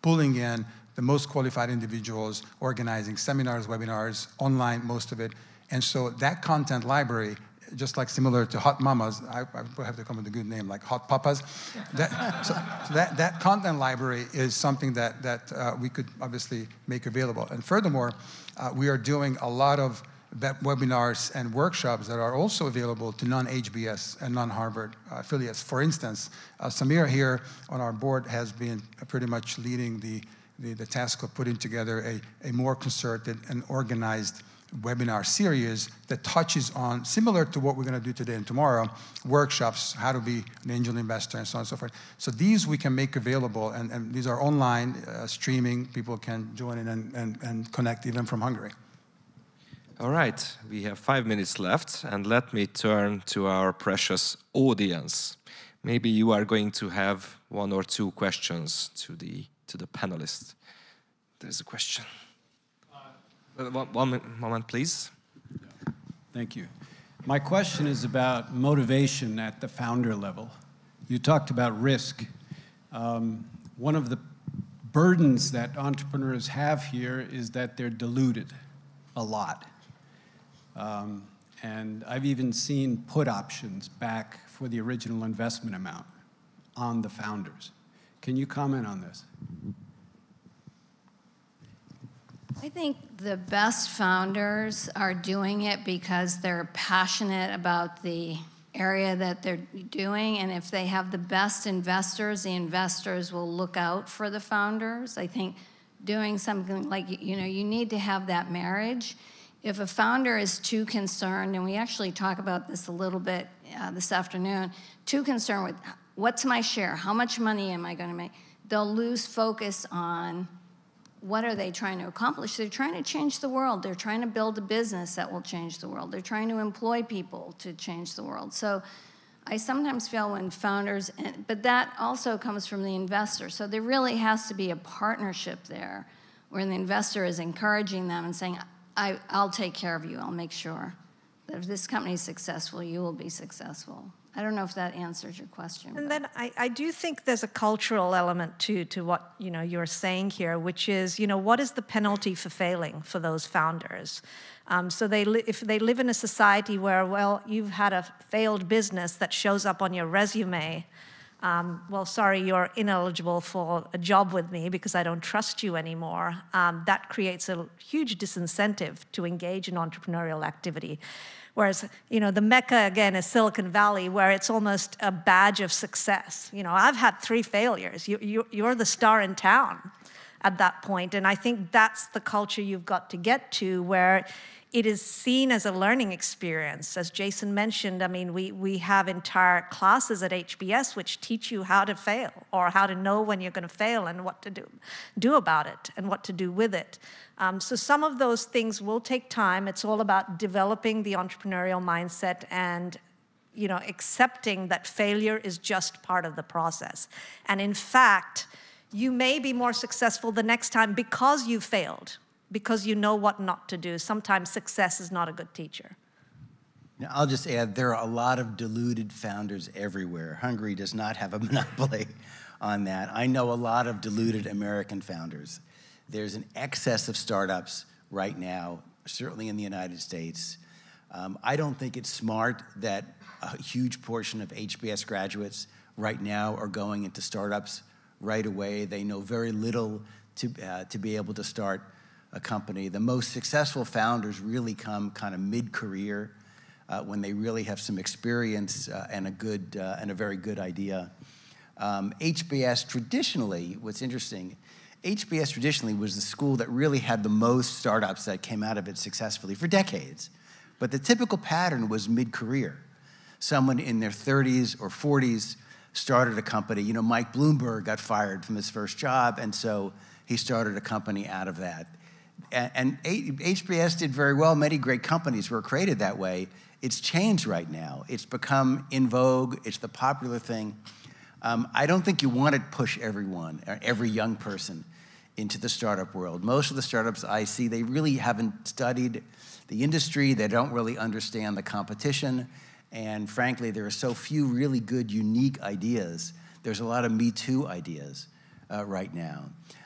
pulling in the most qualified individuals, organizing seminars, webinars, online, most of it. And so that content library, just like similar to Hot Mamas, I have to come with a good name, like Hot Papas. That content library is something that we could obviously make available. And furthermore, we are doing a lot of webinars and workshops that are also available to non-HBS and non-Harvard affiliates. For instance, Samir here on our board has been pretty much leading the task of putting together a more concerted and organized webinar series that touches on, similar to what we're going to do today and tomorrow, workshops, how to be an angel investor, and so on and so forth. So these we can make available, and these are online, streaming. People can join in and connect even from Hungary. All right, we have 5 minutes left, and let me turn to our precious audience. Maybe you are going to have 1 or 2 questions to the panelists. There's a question. One moment, please. Thank you. My question is about motivation at the founder level. You talked about risk. One of the burdens that entrepreneurs have here is that they're diluted a lot. And I've even seen put options back for the original investment amount on the founders. Can you comment on this? I think the best founders are doing it because they're passionate about the area that they're doing, and if they have the best investors, the investors will look out for the founders. I think doing something like, you need to have that marriage. If a founder is too concerned, and we actually talk about this a little bit this afternoon, too concerned with what's my share, how much money am I going to make, they'll lose focus on what are they trying to accomplish? They're trying to change the world. They're trying to build a business that will change the world. They're trying to employ people to change the world. So I sometimes feel when founders, but that also comes from the investor. So there really has to be a partnership there where the investor is encouraging them and saying, I'll take care of you. I'll make sure that if this company is successful, you will be successful. I don't know if that answers your question. And then I do think there's a cultural element to what you're saying here, which is what is the penalty for failing for those founders? So if they live in a society where, well, you've had a failed business that shows up on your resume, well, sorry, you're ineligible for a job with me because I don't trust you anymore. That creates a huge disincentive to engage in entrepreneurial activity. Whereas, the Mecca, again, is Silicon Valley, where it's almost a badge of success. I've had 3 failures. You're the star in town at that point. And I think that's the culture you've got to get to, where it is seen as a learning experience. As Jason mentioned, I mean, we have entire classes at HBS which teach you how to fail, or how to know when you're going to fail and what to do about it and what to do with it. So some of those things will take time. It's all about developing the entrepreneurial mindset and accepting that failure is just part of the process. And in fact, you may be more successful the next time because you failed, because you know what not to do. Sometimes success is not a good teacher. Now, I'll just add, there are a lot of deluded founders everywhere. Hungary does not have a monopoly on that. I know a lot of deluded American founders. There's an excess of startups right now, certainly in the United States. I don't think it's smart that a huge portion of HBS graduates right now are going into startups right away. They know very little to be able to start a company. The most successful founders really come kind of mid-career when they really have some experience and a very good idea. HBS traditionally, what's interesting, HBS traditionally was the school that really had the most startups that came out of it successfully for decades. But the typical pattern was mid-career. Someone in their 30s or 40s started a company. Mike Bloomberg got fired from his first job, and so he started a company out of that. And HBS did very well. Many great companies were created that way. It's changed right now. It's become in vogue. It's the popular thing. I don't think you want to push everyone, or every young person, into the startup world. Most of the startups I see, they really haven't studied the industry. They don't really understand the competition. And frankly, there are so few really good, unique ideas. There's a lot of Me Too ideas right now.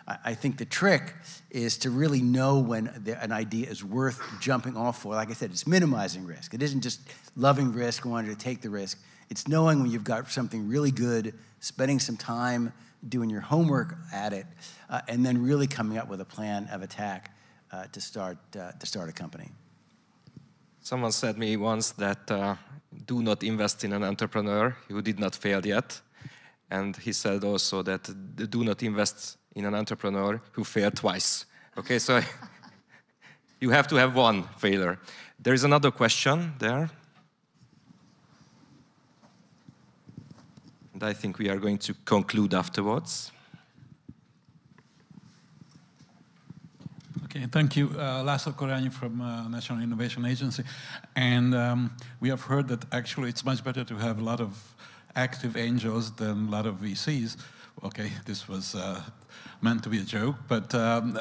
I think the trick is to really know when an idea is worth jumping off for. Like I said, it's minimizing risk. It isn't just loving risk, wanting to take the risk. It's knowing when you've got something really good, spending some time doing your homework at it, and then really coming up with a plan of attack to start a company. Someone said me once that do not invest in an entrepreneur who did not fail yet. And he said also that do not invest in an entrepreneur who failed twice. Okay, so you have to have one failure. There is another question there. And I think we are going to conclude afterwards. Okay, thank you. László Korányi from National Innovation Agency. And we have heard that actually it's much better to have a lot of active angels than a lot of VCs. Okay, this was meant to be a joke, but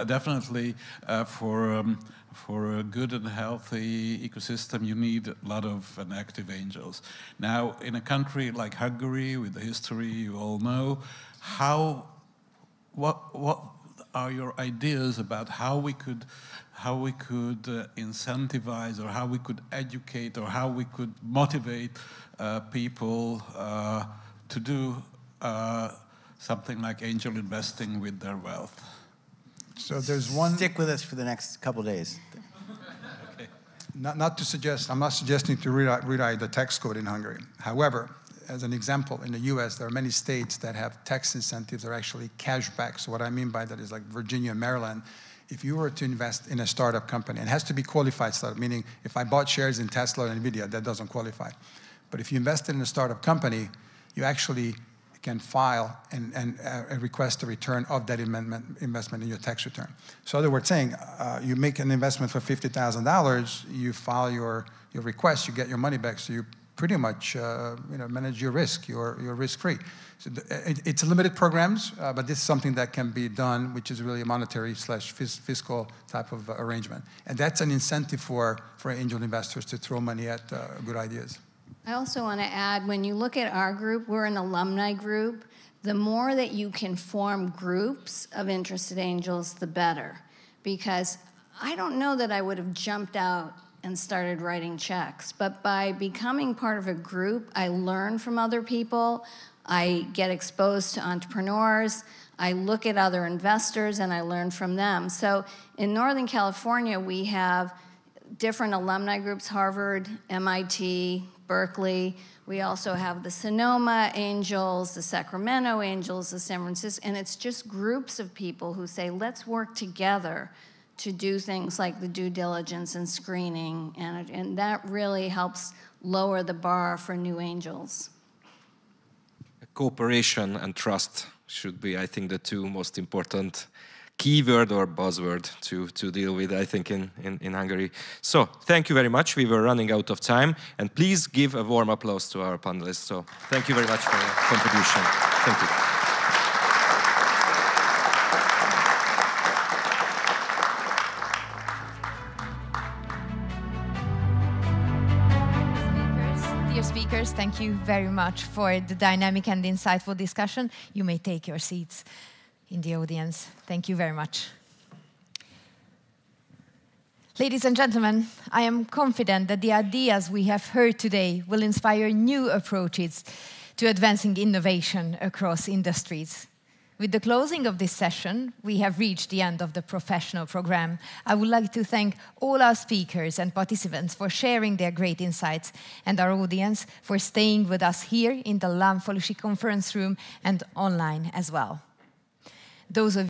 definitely for a good and healthy ecosystem, you need a lot of active angels. Now, in a country like Hungary, with the history you all know, what are your ideas about how we could incentivize, or how we could educate, or how we could motivate people to do something like angel investing with their wealth? So there's one. Stick with us for the next couple of days. Okay. Not to suggest, I'm not suggesting to rewrite the tax code in Hungary. However, as an example, in the US, there are many states that have tax incentives that are actually cash back. So what I mean by that is like Virginia and Maryland. If you were to invest in a startup company, it has to be qualified startup, meaning if I bought shares in Tesla or NVIDIA, that doesn't qualify. But if you invested in a startup company, you actually can file and request a return of that investment in your tax return. So in other words, saying you make an investment for $50,000, you file your request, you get your money back, so you pretty much manage your risk. You're risk-free. So it's limited programs, but this is something that can be done, which is really a monetary/fiscal type of arrangement. And that's an incentive for angel investors to throw money at good ideas. I also want to add, when you look at our group, we're an alumni group. The more that you can form groups of interested angels, the better. Because I don't know that I would have jumped out and started writing checks, but by becoming part of a group, I learn from other people, I get exposed to entrepreneurs, I look at other investors and I learn from them. So in Northern California, we have different alumni groups, Harvard, MIT, Berkeley. We also have the Sonoma Angels, the Sacramento Angels, the San Francisco, and it's just groups of people who say, let's work together to do things like the due diligence and screening, and that really helps lower the bar for new angels. Cooperation and trust should be, I think, the two most important keyword or buzzword to deal with, I think, in Hungary. So, thank you very much. We were running out of time, and please give a warm applause to our panelists. So, thank you very much for your contribution. Thank you. Dear speakers, thank you very much for the dynamic and insightful discussion. You may take your seats in the audience. Thank you very much. Ladies and gentlemen, I am confident that the ideas we have heard today will inspire new approaches to advancing innovation across industries. With the closing of this session, we have reached the end of the professional program. I would like to thank all our speakers and participants for sharing their great insights, and our audience for staying with us here in the Lámfalusi conference room and online as well. Those of